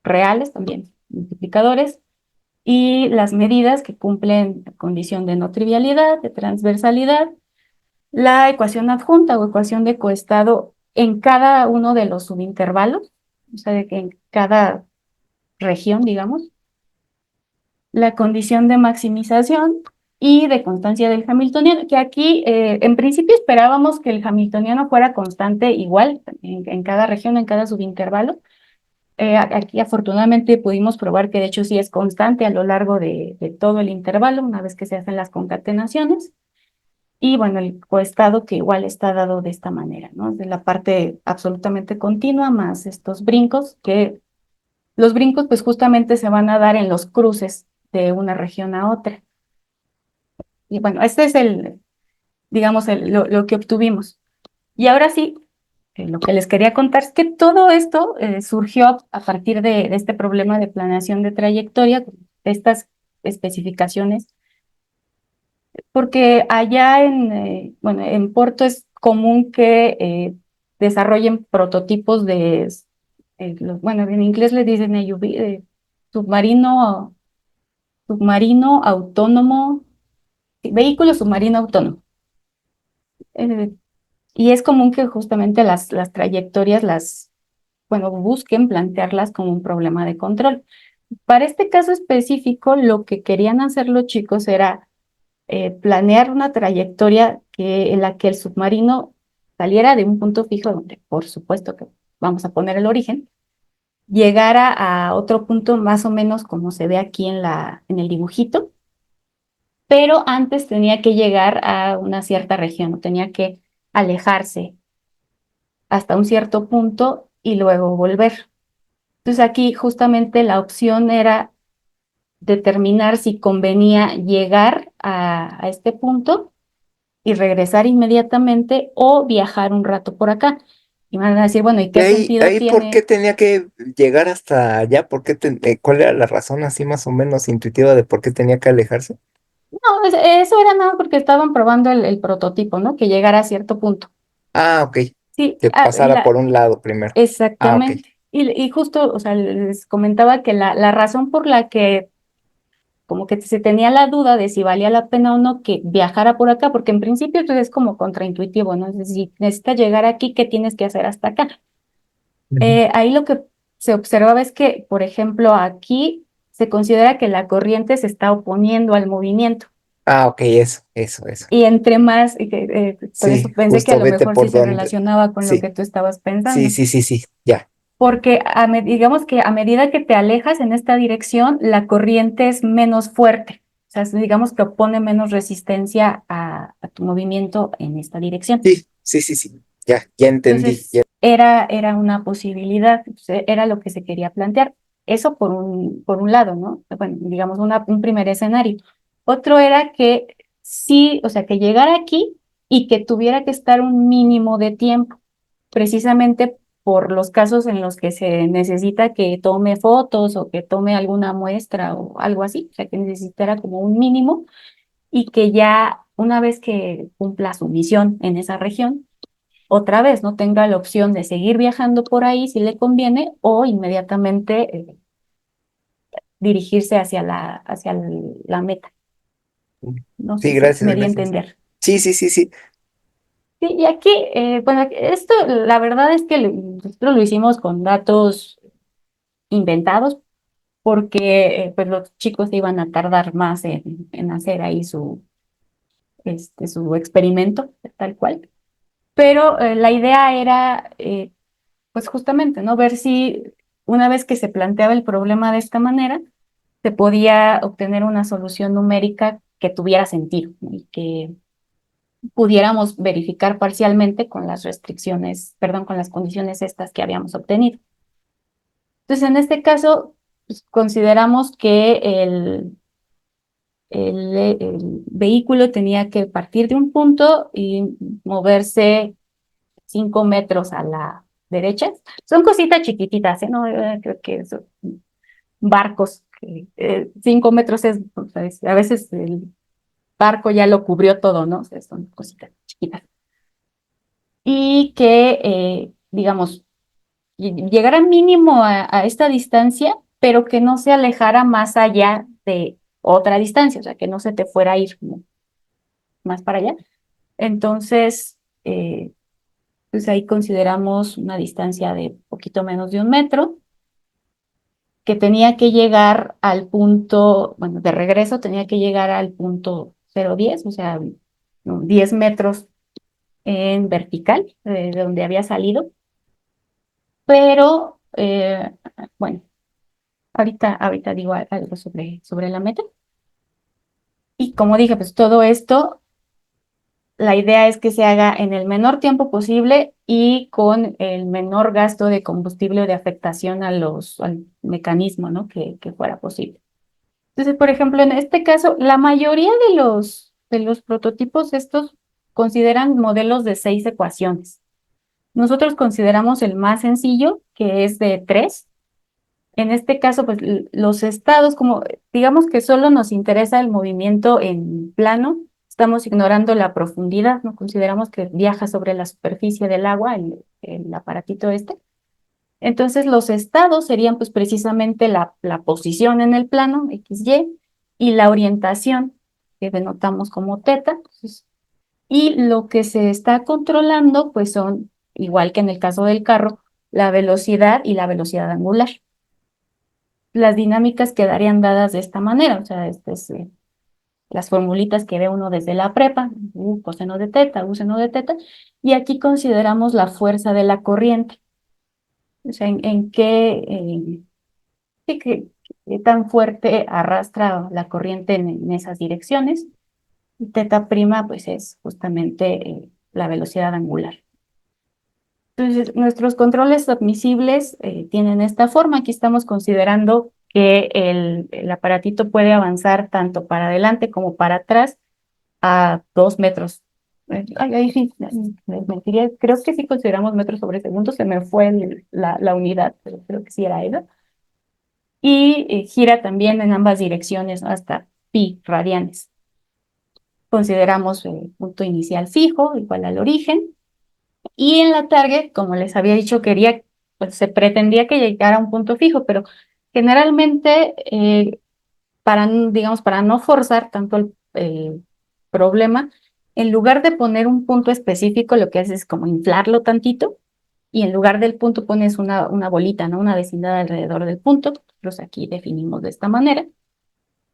reales también, multiplicadores. Y las medidas que cumplen la condición de no trivialidad, de transversalidad, la ecuación adjunta o ecuación de coestado en cada uno de los subintervalos, o sea, de que en cada región, digamos, la condición de maximización y de constancia del hamiltoniano, que aquí en principio esperábamos que el hamiltoniano fuera constante igual en cada región, en cada subintervalo. Aquí afortunadamente pudimos probar que de hecho sí es constante a lo largo de todo el intervalo, una vez que se hacen las concatenaciones. Y bueno, el coestado que igual está dado de esta manera, ¿no? De la parte absolutamente continua más estos brincos, que los brincos pues justamente se van a dar en los cruces de una región a otra. Y bueno, este es digamos, lo que obtuvimos. Y ahora sí, lo que les quería contar es que todo esto surgió a partir de este problema de planeación de trayectoria, estas especificaciones porque allá bueno, en Porto es común que desarrollen prototipos bueno, en inglés le dicen AUV, submarino, submarino autónomo, sí, vehículo submarino autónomo. Eh, y es común que justamente las trayectorias bueno, busquen plantearlas como un problema de control. Para este caso específico, lo que querían hacer los chicos era planear una trayectoria en la que el submarino saliera de un punto fijo, donde por supuesto que vamos a poner el origen, llegara a otro punto más o menos como se ve aquí en el dibujito, pero antes tenía que llegar a una cierta región, tenía que alejarse hasta un cierto punto y luego volver. Entonces aquí justamente la opción era determinar si convenía llegar a este punto y regresar inmediatamente o viajar un rato por acá. Y me van a decir, bueno, ¿y ¿Y qué sentido ahí por qué tiene? tenía que llegar hasta allá? ¿Cuál era la razón así más o menos intuitiva de por qué tenía que alejarse? No, eso era nada porque estaban probando el prototipo, ¿no? Que llegara a cierto punto. Ah, ok. Sí, Que pasara por un lado primero. Ah, ok. exactamente. Y justo, o sea, les comentaba que la razón por la que como que se tenía la duda de si valía la pena o no que viajara por acá, porque en principio pues, es como contraintuitivo, ¿no? Es decir, si necesitas llegar aquí, ¿qué tienes que hacer hasta acá? Ujú. Ahí lo que se observaba es que, por ejemplo, aquí se considera que la corriente se está oponiendo al movimiento. Ah, ok, eso. Y entre más, por eso Sí, pensé que a justo lo vete mejor sí por se donde. relacionaba con lo Sí, que tú estabas sí, pensando. sí, sí, sí, ya. Porque digamos que a medida que te alejas en esta dirección, la corriente es menos fuerte. O sea, digamos que opone menos resistencia a tu movimiento en esta dirección. Sí, sí, sí, sí. Ya entendí. Ya. Entonces, era una posibilidad, pues, era lo que se quería plantear. Eso por un lado, ¿no? Bueno, digamos, un primer escenario. Otro era que sí, o sea, que llegara aquí y que tuviera que estar un mínimo de tiempo, precisamente por los casos en los que se necesita que tome fotos o que tome alguna muestra o algo así, o sea, que necesitara como un mínimo y que ya una vez que cumpla su misión en esa región, otra vez no tenga la opción de seguir viajando por ahí si le conviene o inmediatamente dirigirse hacia la meta. No Sí, sé si gracias, me di a gracias. entender. Sí, sí, sí, sí. Sí, y aquí, bueno, esto la verdad es que nosotros lo hicimos con datos inventados porque pues los chicos iban a tardar más en hacer ahí su experimento, tal cual. Pero la idea era pues justamente, ¿no? Ver si una vez que se planteaba el problema de esta manera, se podía obtener una solución numérica que tuviera sentido, ¿no? Y que pudiéramos verificar parcialmente con las restricciones, perdón, con las condiciones estas que habíamos obtenido. Entonces, en este caso, pues, consideramos que el vehículo tenía que partir de un punto y moverse 5 metros a la derecha. Son cositas chiquititas, ¿eh? No, creo que son barcos. 5 metros o sea, a veces el barco ya lo cubrió todo, ¿no? O sea, son cositas chiquitas. Y que, digamos, llegara mínimo a esta distancia, pero que no se alejara más allá de otra distancia, o sea, que no se te fuera a ir como más para allá. Entonces, pues ahí consideramos una distancia de poquito menos de 1 metro, que tenía que llegar al punto, bueno, de regreso tenía que llegar al punto 0,10, o sea, ¿no? 10 metros en vertical, de donde había salido, pero bueno, ahorita digo algo sobre la meta. Y como dije, pues todo esto, la idea es que se haga en el menor tiempo posible y con el menor gasto de combustible o de afectación al mecanismo, ¿no? Que fuera posible. Entonces, por ejemplo, en este caso, la mayoría de los prototipos estos consideran modelos de 6 ecuaciones. Nosotros consideramos el más sencillo, que es de 3. En este caso, pues los estados, como digamos que solo nos interesa el movimiento en plano, estamos ignorando la profundidad, no consideramos que viaja sobre la superficie del agua, el aparatito este. Entonces, los estados serían pues precisamente la posición en el plano, XY, y la orientación, que denotamos como teta. Y lo que se está controlando, pues son, igual que en el caso del carro, la velocidad y la velocidad angular. Las dinámicas quedarían dadas de esta manera, o sea, las formulitas que ve uno desde la prepa, U coseno de teta, U seno de teta, y aquí consideramos la fuerza de la corriente, o sea, en sí, qué tan fuerte arrastra la corriente en esas direcciones. Y teta prima, pues es justamente la velocidad angular. Entonces, nuestros controles admisibles tienen esta forma. Aquí estamos considerando que el aparatito puede avanzar tanto para adelante como para atrás a 2 metros. Ay, sí, les mentiría. Creo que sí consideramos metros sobre segundo. Se me fue la unidad, pero creo que sí era eso. Y gira también en ambas direcciones, ¿no? Hasta pi radianes. Consideramos el punto inicial fijo, igual al origen. Y en la target, como les había dicho, pues se pretendía que llegara a un punto fijo, pero generalmente, digamos, para no forzar tanto el problema, en lugar de poner un punto específico, lo que haces es como inflarlo tantito, y en lugar del punto pones una bolita, ¿no? Una vecindad alrededor del punto. Nosotros aquí definimos de esta manera.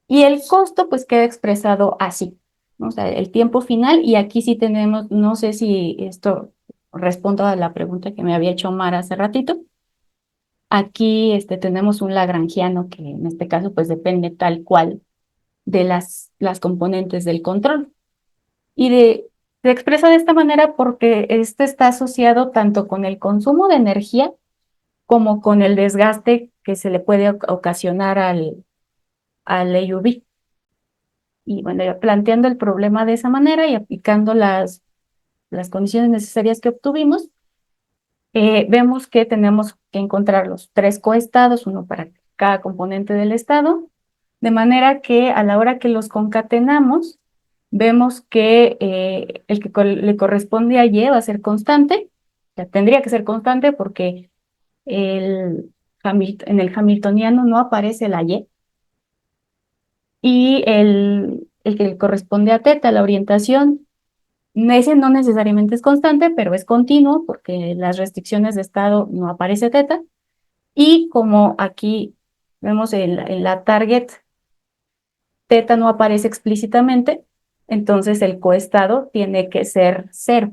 Y el costo, pues queda expresado así, ¿no? O sea, el tiempo final, y aquí sí tenemos, no sé si esto respondo a la pregunta que me había hecho Mara hace ratito. Aquí tenemos un lagrangiano que en este caso pues depende tal cual de las componentes del control. Se expresa de esta manera porque este está asociado tanto con el consumo de energía como con el desgaste que se le puede ocasionar al AUV. Y bueno, ya planteando el problema de esa manera y aplicando las condiciones necesarias que obtuvimos, vemos que tenemos que encontrar los tres coestados, uno para cada componente del estado, de manera que a la hora que los concatenamos, vemos que el que le corresponde a Y va a ser constante, ya tendría que ser constante porque en el hamiltoniano no aparece la Y, y el que le corresponde a teta, la orientación, ese no necesariamente es constante, pero es continuo porque las restricciones de estado no aparece teta. Y como aquí vemos en la target, teta no aparece explícitamente, entonces el coestado tiene que ser cero.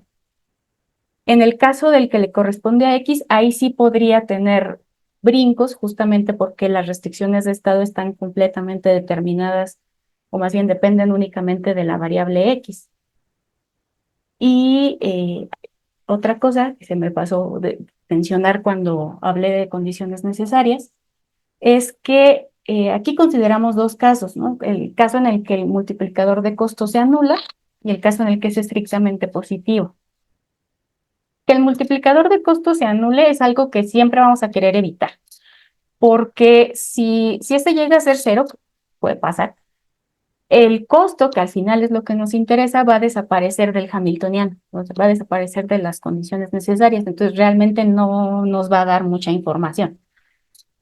En el caso del que le corresponde a X, ahí sí podría tener brincos, justamente porque las restricciones de estado están completamente determinadas, o más bien dependen únicamente de la variable X. Y otra cosa que se me pasó de mencionar cuando hablé de condiciones necesarias es que aquí consideramos dos casos, ¿no? El caso en el que el multiplicador de costos se anula y el caso en el que es estrictamente positivo. Que el multiplicador de costos se anule es algo que siempre vamos a querer evitar, porque si este llega a ser cero, puede pasar, el costo, que al final es lo que nos interesa, va a desaparecer del hamiltoniano, o sea, va a desaparecer de las condiciones necesarias, entonces realmente no nos va a dar mucha información.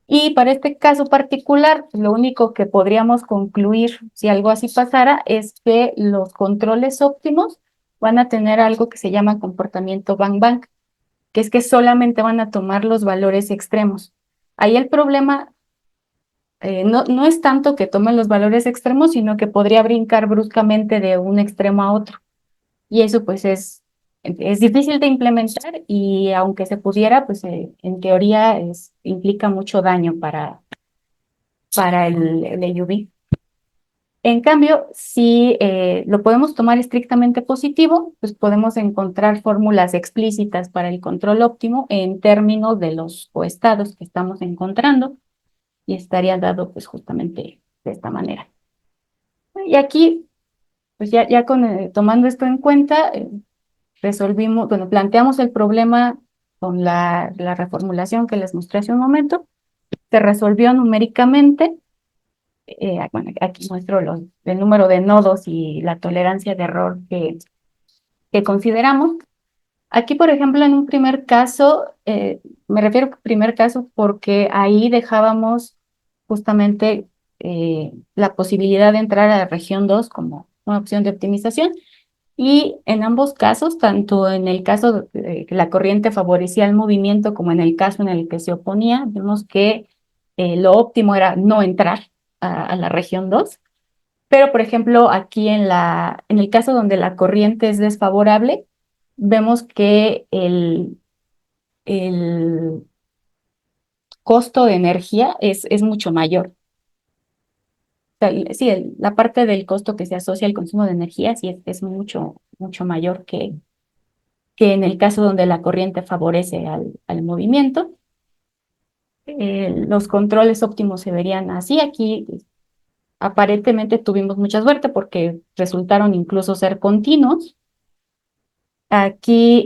Y para este caso particular, lo único que podríamos concluir si algo así pasara es que los controles óptimos van a tener algo que se llama comportamiento bang-bang, que es que solamente van a tomar los valores extremos. Ahí el problema no es tanto que tomen los valores extremos, sino que podría brincar bruscamente de un extremo a otro. Y eso pues es difícil de implementar y aunque se pudiera, pues en teoría implica mucho daño para el AUV. En cambio, si lo podemos tomar estrictamente positivo, pues podemos encontrar fórmulas explícitas para el control óptimo en términos de los coestados que estamos encontrando y estaría dado pues justamente de esta manera. Y aquí, pues ya tomando esto en cuenta, resolvimos, bueno, planteamos el problema con la reformulación que les mostré hace un momento, se resolvió numéricamente. Bueno, aquí muestro el número de nodos y la tolerancia de error que consideramos. Aquí, por ejemplo, en un primer caso, me refiero a primer caso porque ahí dejábamos justamente la posibilidad de entrar a la región 2 como una opción de optimización. Y en ambos casos, tanto en el caso de que la corriente favorecía el movimiento como en el caso en el que se oponía, vemos que lo óptimo era no entrar a la región 2. Pero, por ejemplo, aquí en el caso donde la corriente es desfavorable, vemos que el costo de energía es mucho mayor. O sea, sí, la parte del costo que se asocia al consumo de energía sí es mucho, mucho mayor que en el caso donde la corriente favorece al movimiento, los controles óptimos se verían así. Aquí aparentemente tuvimos mucha suerte porque resultaron incluso ser continuos. Aquí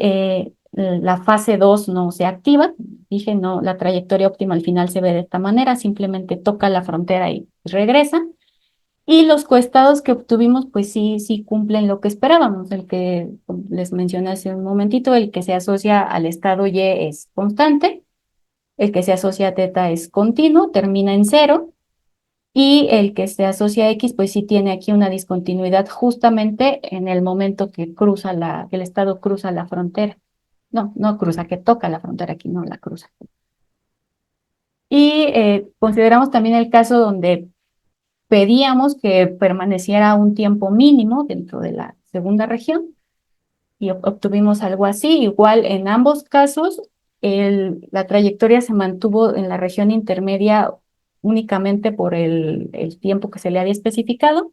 la fase 2 no se activa. Dije, no, la trayectoria óptima al final se ve de esta manera, simplemente toca la frontera y regresa. Y los coestados que obtuvimos, pues sí cumplen lo que esperábamos. El que como les mencioné hace un momentito, el que se asocia al estado Y es constante, el que se asocia a teta es continuo, termina en cero, y el que se asocia a X, pues sí tiene aquí una discontinuidad justamente en el momento que que el estado cruza la frontera. No, no cruza, que toca la frontera, aquí no la cruza. Y consideramos también el caso donde pedíamos que permaneciera un tiempo mínimo dentro de la segunda región y obtuvimos algo así. Igual en ambos casos, la trayectoria se mantuvo en la región intermedia únicamente por el tiempo que se le había especificado,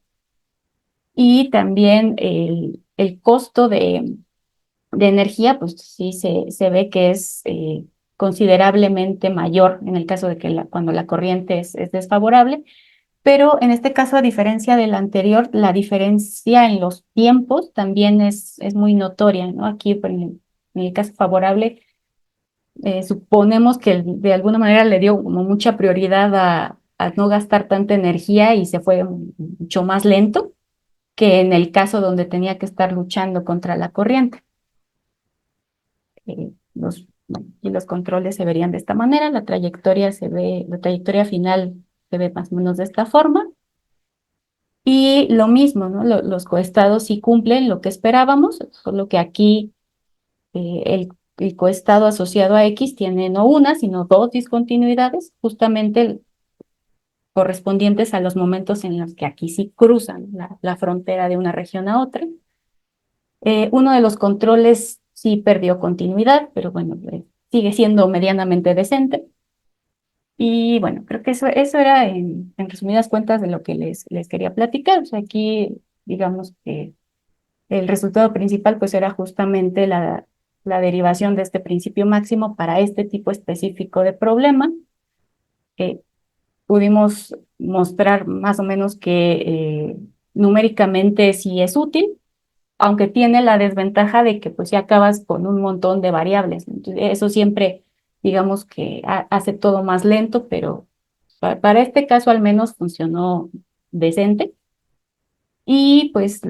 y también el costo de energía, pues sí se ve que es considerablemente mayor en el caso de que cuando la corriente es desfavorable. Pero en este caso, a diferencia del anterior, la diferencia en los tiempos también es muy notoria, ¿no? Aquí, en el caso favorable, suponemos que de alguna manera le dio como mucha prioridad a no gastar tanta energía y se fue mucho más lento que en el caso donde tenía que estar luchando contra la corriente. Bueno, y los controles se verían de esta manera, la trayectoria final se ve más o menos de esta forma. Y lo mismo, ¿no? Los coestados sí cumplen lo que esperábamos, solo que aquí el coestado asociado a X tiene no una, sino dos discontinuidades, justamente correspondientes a los momentos en los que aquí sí cruzan la frontera de una región a otra. Uno de los controles sí perdió continuidad, pero bueno, sigue siendo medianamente decente. Y bueno, creo que eso era en resumidas cuentas de lo que les quería platicar. O sea, aquí digamos que el resultado principal pues era justamente la derivación de este principio máximo para este tipo específico de problema. Pudimos mostrar más o menos que numéricamente sí es útil, aunque tiene la desventaja de que pues ya acabas con un montón de variables. Entonces, eso siempre, digamos que hace todo más lento, pero para este caso al menos funcionó decente. Y pues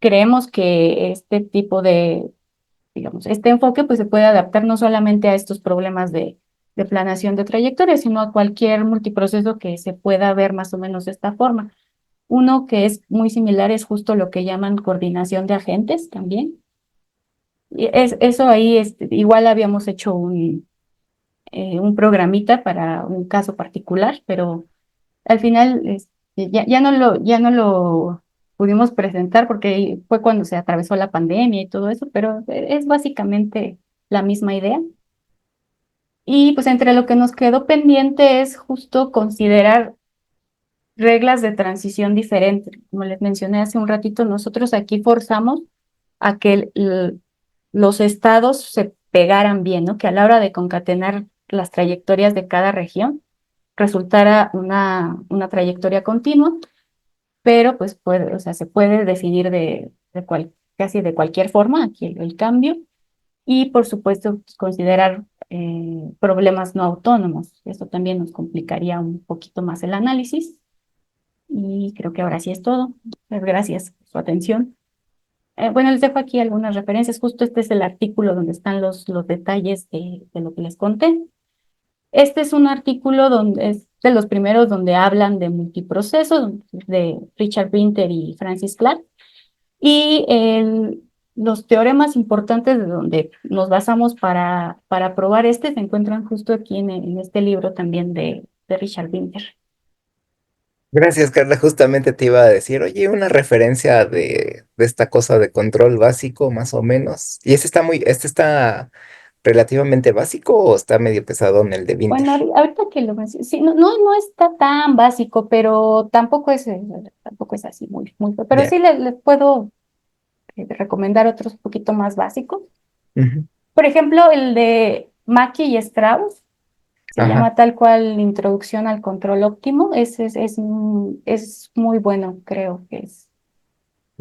creemos que este tipo digamos, este enfoque pues se puede adaptar no solamente a estos problemas de planeación de trayectoria, sino a cualquier multiproceso que se pueda ver más o menos de esta forma. Uno que es muy similar es justo lo que llaman coordinación de agentes también. Y eso ahí, igual habíamos hecho un programita para un caso particular, pero al final ya no lo pudimos presentar porque fue cuando se atravesó la pandemia y todo eso, pero es básicamente la misma idea. Y pues entre lo que nos quedó pendiente es justo considerar reglas de transición diferentes. Como les mencioné hace un ratito, nosotros aquí forzamos a que los estados se pegaran bien, ¿no? Que a la hora de concatenar las trayectorias de cada región resultara una trayectoria continua, pero pues o sea, se puede definir casi de cualquier forma aquí el cambio. Y por supuesto, pues, considerar problemas no autónomos. Eso también nos complicaría un poquito más el análisis. Y creo que ahora sí es todo. Muchas gracias por su atención. Bueno, les dejo aquí algunas referencias. Justo este es el artículo donde están los detalles de lo que les conté. Este es un artículo donde es de los primeros donde hablan de multiprocesos, de Richard Winter y Francis Clark. Y los teoremas importantes de donde nos basamos para probar se encuentran justo aquí en este libro también de Richard Winter. Gracias, Carla. Justamente te iba a decir, oye, una referencia de esta cosa de control básico, más o menos. ¿Y este está relativamente básico o está medio pesado en el de Winter? Bueno, ahorita que lo menciono, sí, no está tan básico, pero tampoco es así muy, pero Ya. sí les puedo recomendar otros un poquito más básicos. Ujú. Por ejemplo, el de Mackey y Strauss, se Ajá, llama tal cual Introducción al Control Óptimo. Es muy bueno, creo que es.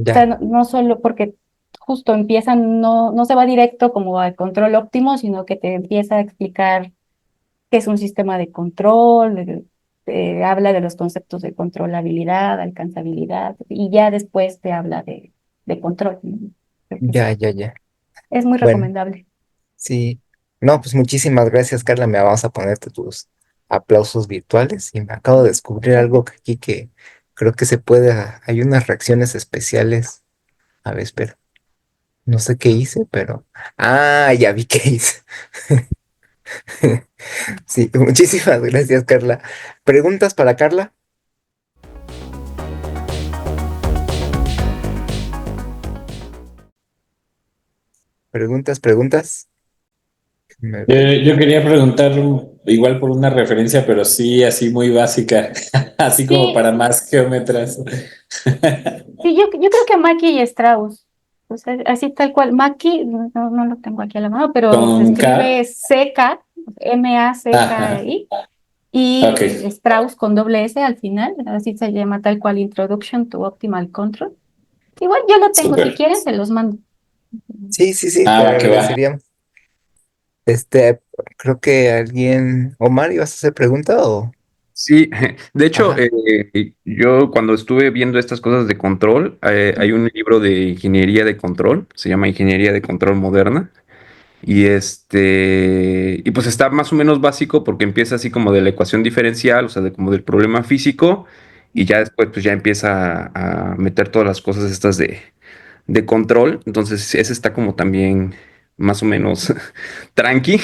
O sea, ya, no solo porque justo empiezan, no se va directo como al control óptimo, sino que te empieza a explicar qué es un sistema de control, habla de los conceptos de controlabilidad, alcanzabilidad, y ya después te habla de control, ¿no? Creo que ya, ya, ya. es muy Bueno, recomendable. sí. No, pues muchísimas gracias, Carla. Me vamos a ponerte tus aplausos virtuales y me acabo de descubrir algo que aquí que creo que se puede. Hay unas reacciones especiales. A ver, espera. No sé qué hice, pero. Ah, ya vi qué hice. Sí, muchísimas gracias, Carla. ¿Preguntas para Carla? ¿Preguntas, preguntas? Me ve. Yo quería preguntar igual por una referencia, pero sí así muy básica, así como Sí, para más geómetras. sí, yo creo que Mackie y Strauss, o sea, así tal cual, Mackie, no lo tengo aquí a la mano, pero se Con K. escribe CK, Ajá. Macki, Ok, y Strauss con doble S al final, así se llama tal cual Introduction to Optimal Control. Igual yo lo tengo, si súper. quieren se los mando. Sí, sí, sí, Ah, te va que va. agradeceríamos. Creo que alguien. Omar, ¿ibas a hacer pregunta o? Sí, de hecho, Ajá. yo cuando estuve viendo estas cosas de control, hay un libro de ingeniería de control, se llama Ingeniería de Control Moderna, y pues está más o menos básico porque empieza así como de la ecuación diferencial, o sea, de como del problema físico, y ya después pues ya empieza a meter todas las cosas estas de control. Entonces, ese está como también más o menos tranqui,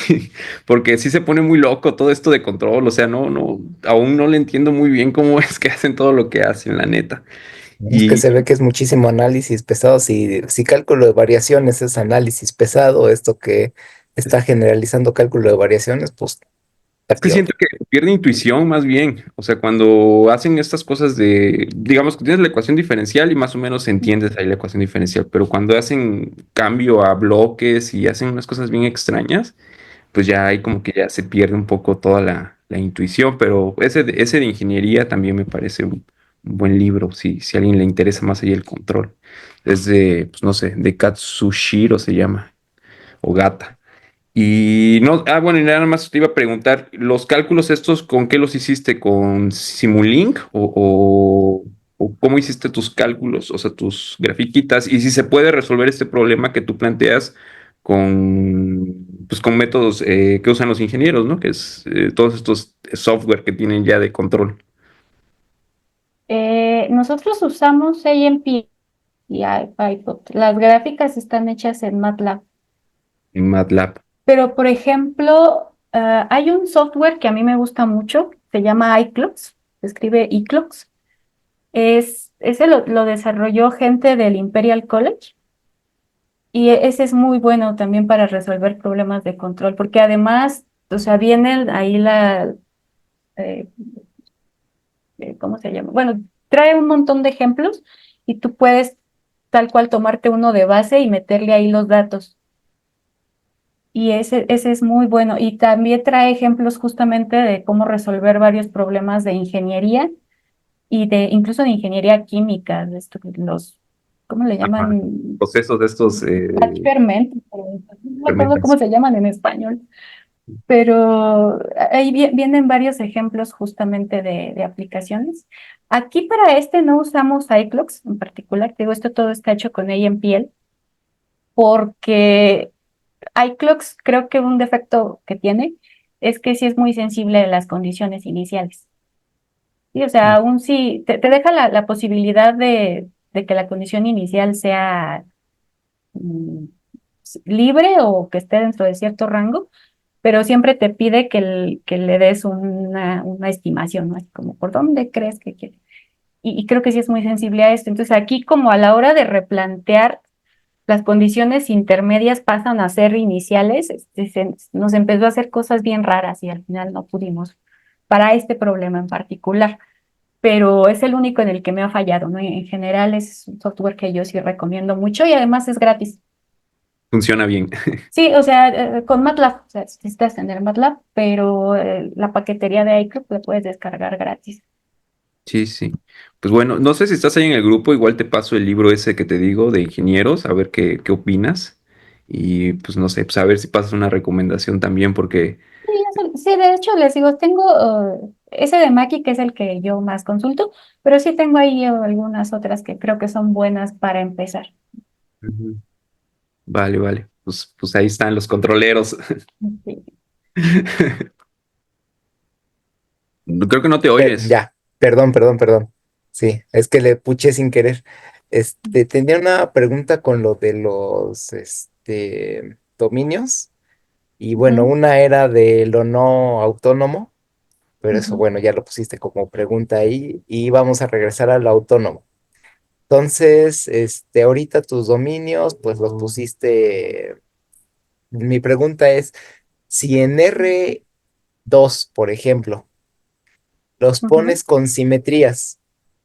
porque sí se pone muy loco todo esto de control. O sea, aún no le entiendo muy bien cómo es que hacen todo lo que hacen, la neta. Es que Y se ve que es muchísimo análisis pesado. Si cálculo de variaciones es análisis pesado, esto que está generalizando cálculo de variaciones, pues es está que peor. siento que pierde intuición más bien. O sea, cuando hacen estas cosas digamos que tienes la ecuación diferencial y más o menos entiendes ahí la ecuación diferencial, pero cuando hacen cambio a bloques y hacen unas cosas bien extrañas, pues ya ahí como que ya se pierde un poco toda la intuición, pero ese de ingeniería también me parece un buen libro, si a alguien le interesa más ahí el control. Es pues no sé, de Katsushiro se llama, o Gata. Y no, bueno, y nada más te iba a preguntar, ¿los cálculos estos con qué los hiciste? ¿Con Simulink o cómo hiciste tus cálculos, o sea, tus grafiquitas? Y si se puede resolver este problema que tú planteas pues con métodos que usan los ingenieros, ¿no? Que es todos estos software que tienen ya de control Nosotros usamos AMP y iPod. Las gráficas están hechas en MATLAB. en MATLAB. Pero, por ejemplo, hay un software que a mí me gusta mucho, se llama iClocks, se escribe iClocks. Ese lo desarrolló gente del Imperial College y ese es muy bueno también para resolver problemas de control, porque además, o sea, viene ahí eh, ¿cómo se llama? Bueno, trae un montón de ejemplos y tú puedes tal cual tomarte uno de base y meterle ahí los datos. Y ese es muy bueno. Y también trae ejemplos justamente de cómo resolver varios problemas de ingeniería y incluso de ingeniería química, ¿cómo le Ajá. llaman? Procesos de estos Batch ferment, pero no me acuerdo cómo fermentación. se llaman en español. Pero ahí vienen varios ejemplos justamente de aplicaciones. Aquí para este no usamos iClocks en particular, te digo, esto todo está hecho con AMPL, porque iClocks creo que un defecto que tiene es que sí es muy sensible a las condiciones iniciales. Sí, o sea, aún sí, te deja la posibilidad de que la condición inicial sea mm, libre o que esté dentro de cierto rango, pero siempre te pide que le des una estimación, ¿no? Así como, ¿por dónde crees que quiere? Y creo que sí es muy sensible a esto. Entonces, aquí como a la hora de replantear, las condiciones intermedias pasan a ser iniciales, nos empezó a hacer cosas bien raras y al final no pudimos para este problema en particular. pero es el único en el que me ha fallado, ¿no? En general es un software que yo sí recomiendo mucho y además es gratis. Funciona bien. Sí, o sea, con MATLAB, o sea, necesitas tener MATLAB, pero la paquetería de iCloud la puedes descargar gratis. Sí, sí. Pues bueno, no sé si estás ahí en el grupo, igual te paso el libro ese que te digo de ingenieros, a ver qué opinas. Y pues no sé, pues a ver si pasas una recomendación también, porque Sí, sí, de hecho les digo, tengo ese de Maki, que es el que yo más consulto, pero sí tengo ahí algunas otras que creo que son buenas para empezar. Ujú. Vale, vale. Pues ahí están los controleros. Sí. Creo que no te oyes. Ya, perdón. Sí, es que le puché sin querer. Tenía una pregunta con lo de los, dominios. Y bueno, Ujú, una era de lo no autónomo, pero eso, ujú, bueno, ya lo pusiste como pregunta ahí. Y vamos a regresar al autónomo. Entonces, ahorita tus dominios, pues los pusiste. Mi pregunta es, si en R2, por ejemplo, los ujú, pones con simetrías.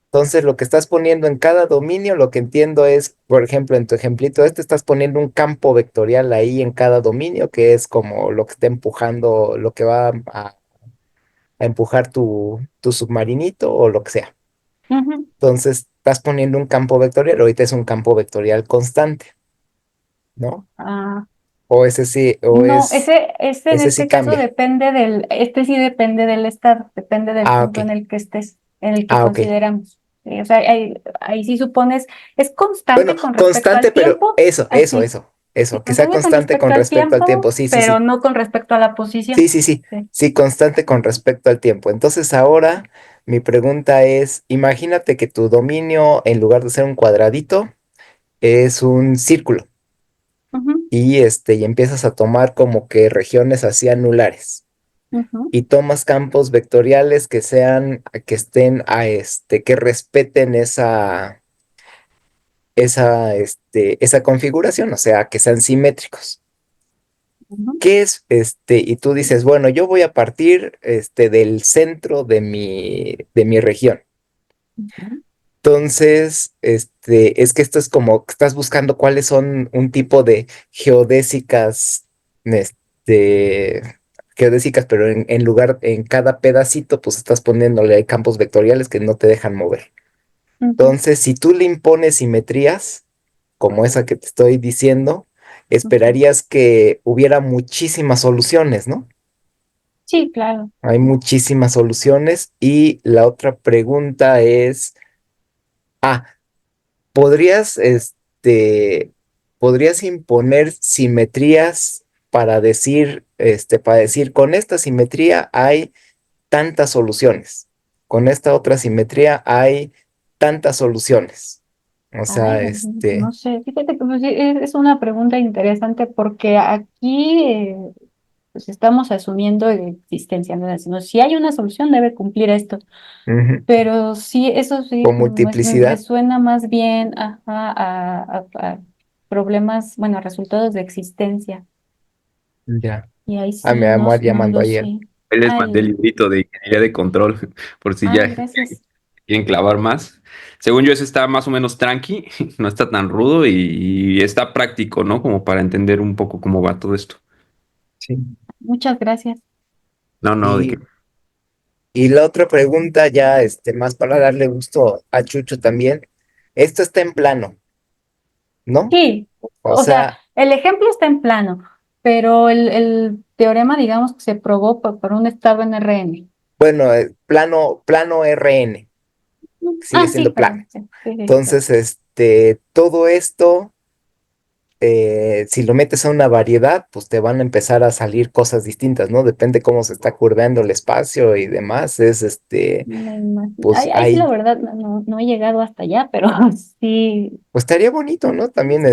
Entonces, lo que estás poniendo en cada dominio, lo que entiendo es, por ejemplo, en tu ejemplito estás poniendo un campo vectorial ahí en cada dominio, que es como lo que está empujando, lo que va a empujar tu submarinito o lo que sea. ujú. Entonces, estás poniendo un campo vectorial, ahorita es un campo vectorial constante, ¿no? Ah, O ese sí, no, ese en ese sí este caso cambia. depende este sí depende del estado, depende del Ah, punto ok. en el que estés, en el que Ah, ok. consideramos. Sí, o sea, ahí sí supones, es Bueno, constante con respecto constante, al pero tiempo, así, sí, eso, que sea constante con constante con respecto al respecto al tiempo, tiempo. Sí, sí, pero sí. no con respecto a la posición. Sí. Sí, constante con respecto al tiempo. Entonces ahora mi pregunta es, imagínate que tu dominio, en lugar de ser un cuadradito, es un círculo Ujú, y empiezas a tomar como que regiones así anulares ujú, y tomas campos vectoriales que estén que respeten esa configuración, o sea, que sean simétricos. ujú, ¿Qué es Y tú dices, bueno, yo voy a partir del centro de mi región. ujú, Entonces, es que esto es como que estás buscando cuáles son un tipo de geodésicas, este, geodésicas, pero en lugar, en cada pedacito, pues estás poniéndole campos vectoriales que no te dejan mover. ujú, Entonces, si tú le impones simetrías, como esa que te estoy diciendo, ujú. esperarías que hubiera muchísimas soluciones, ¿no? Sí, claro. Hay muchísimas soluciones. Y la otra pregunta es, ah, ¿podrías, podrías imponer simetrías para decir, con esta simetría hay tantas soluciones, con esta otra simetría hay tantas soluciones? O Ay, sea, no sé, fíjate que pues, sí, es una pregunta interesante porque aquí pues estamos asumiendo existencia, ¿no? Decimos, si hay una solución, debe cumplir esto, ujú, pero sí, eso sí, con me multiplicidad, suena más bien a problemas, bueno, a resultados de existencia, ya. y ahí Ah, sí, me no, amor no llamando lo ayer. sé. Ahí les mandé el Ay, librito de ingeniería de control, por si ay, ya gracias. quieren clavar más. Según yo, ese está más o menos tranqui, no está tan rudo y está práctico, ¿no? Como para entender un poco cómo va todo esto. Sí. Muchas gracias. No, no, de que. Y, y la otra pregunta, ya más para darle gusto a Chucho también. Esto está en plano, ¿no? Sí, O o sea, sea, el ejemplo está en plano, pero el teorema, digamos, que se probó por un estado en Rn. bueno, plano RN, sigue Ah, sí, siendo plano. perdón. Sí, sí, sí, claro. Entonces, todo esto, si lo metes a una variedad, pues te van a empezar a salir cosas distintas, ¿no? Depende cómo se está curveando el espacio y demás. Me imagino. Pues Ahí sí, la hay. verdad, no he llegado hasta allá, pero sí. Pues estaría bonito, ¿no? También,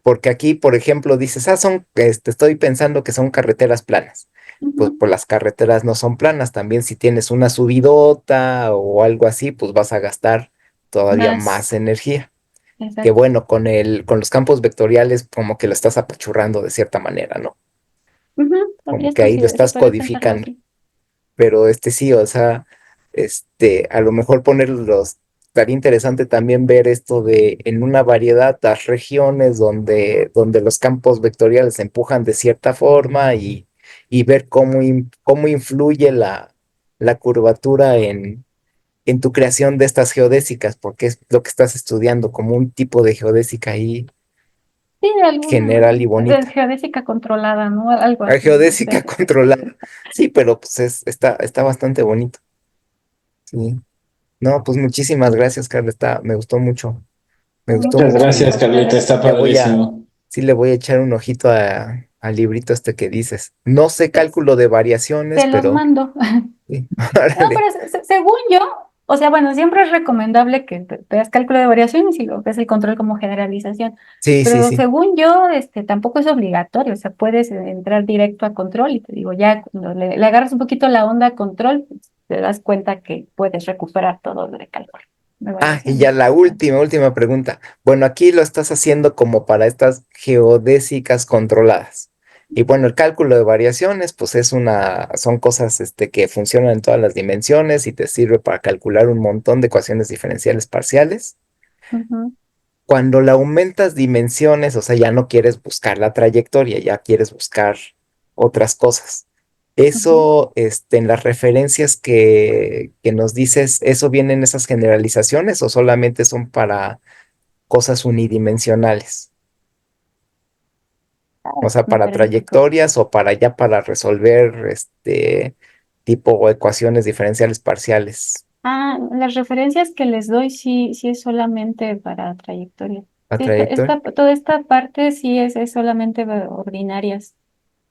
porque aquí, por ejemplo, dices, estoy pensando que son carreteras planas. Pues, Ujú, pues las carreteras no son planas. También si tienes una subidota o algo así, pues vas a gastar todavía más, más energía. Que exacto. bueno, con los campos vectoriales, como que lo estás apachurrando de cierta manera, ¿no? Ujú, Como que ahí lo se estás podría pensarlo codificando. así. Pero sí, o sea, a lo mejor ponerlos, estaría interesante también ver esto de en una variedad las regiones donde los campos vectoriales se empujan de cierta forma y ver cómo influye la curvatura en tu creación de estas geodésicas, porque es lo que estás estudiando, como un tipo de geodésica ahí Sí, de alguna general y de bonita. geodésica controlada, ¿no? Algo La así, no geodésica sé. controlada. Sí, pero pues está bastante bonito. Sí. No, pues muchísimas gracias, Carla. Me gustó mucho. Me gustó Muchas mucho gracias, y Carlita, Ustedes. está padrísimo. sí le voy a echar un ojito al librito este que dices. No sé cálculo de variaciones, Se los pero mando. sí. No, Órale. pero según yo, o sea, bueno, siempre es recomendable que te das cálculo de variaciones y lo ves el control como generalización. Sí, sí, Pero sí. según yo, tampoco es obligatorio, o sea, puedes entrar directo a control y te digo, ya cuando le agarras un poquito la onda a control, pues, te das cuenta que puedes recuperar todo lo de cálculo de Ah, y variaciones. ya la última pregunta. Bueno, aquí lo estás haciendo como para estas geodésicas controladas. Y bueno, el cálculo de variaciones, pues son cosas que funcionan en todas las dimensiones y te sirve para calcular un montón de ecuaciones diferenciales parciales. Ujú, Cuando le aumentas dimensiones, o sea, ya no quieres buscar la trayectoria, ya quieres buscar otras cosas. ujú. Eso, en las referencias que nos dices, ¿eso viene en esas generalizaciones o solamente son para cosas unidimensionales? O sea, para Diferente cosa. trayectorias o para resolver tipo ecuaciones diferenciales parciales Ah, las referencias que les doy sí, sí es solamente para trayectoria. a Sí, trayectoria. toda esta parte sí es solamente ordinarias.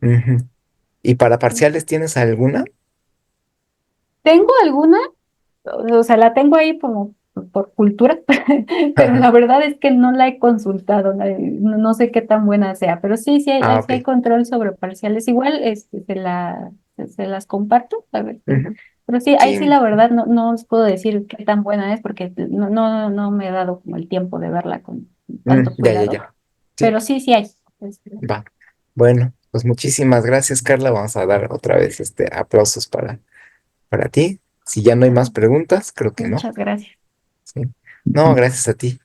Ujú. ¿Y para parciales tienes alguna? Tengo alguna, o sea, la tengo ahí como por cultura, pero la verdad es que no la he consultado, no sé qué tan buena sea, pero sí, Ah, sí hay ok. control sobre parciales. Igual se las comparto, a ver, Ujú. pero sí, ahí Sí. sí la verdad no os puedo decir qué tan buena es porque no me he dado como el tiempo de verla con tanto Ya, ya, cuidado, ya. Sí, pero sí, sí hay. va. Bueno, pues muchísimas gracias, Carla. Vamos a dar otra vez aplausos para ti. Si ya no hay más preguntas, creo que no. Muchas gracias. Sí. No, gracias a ti.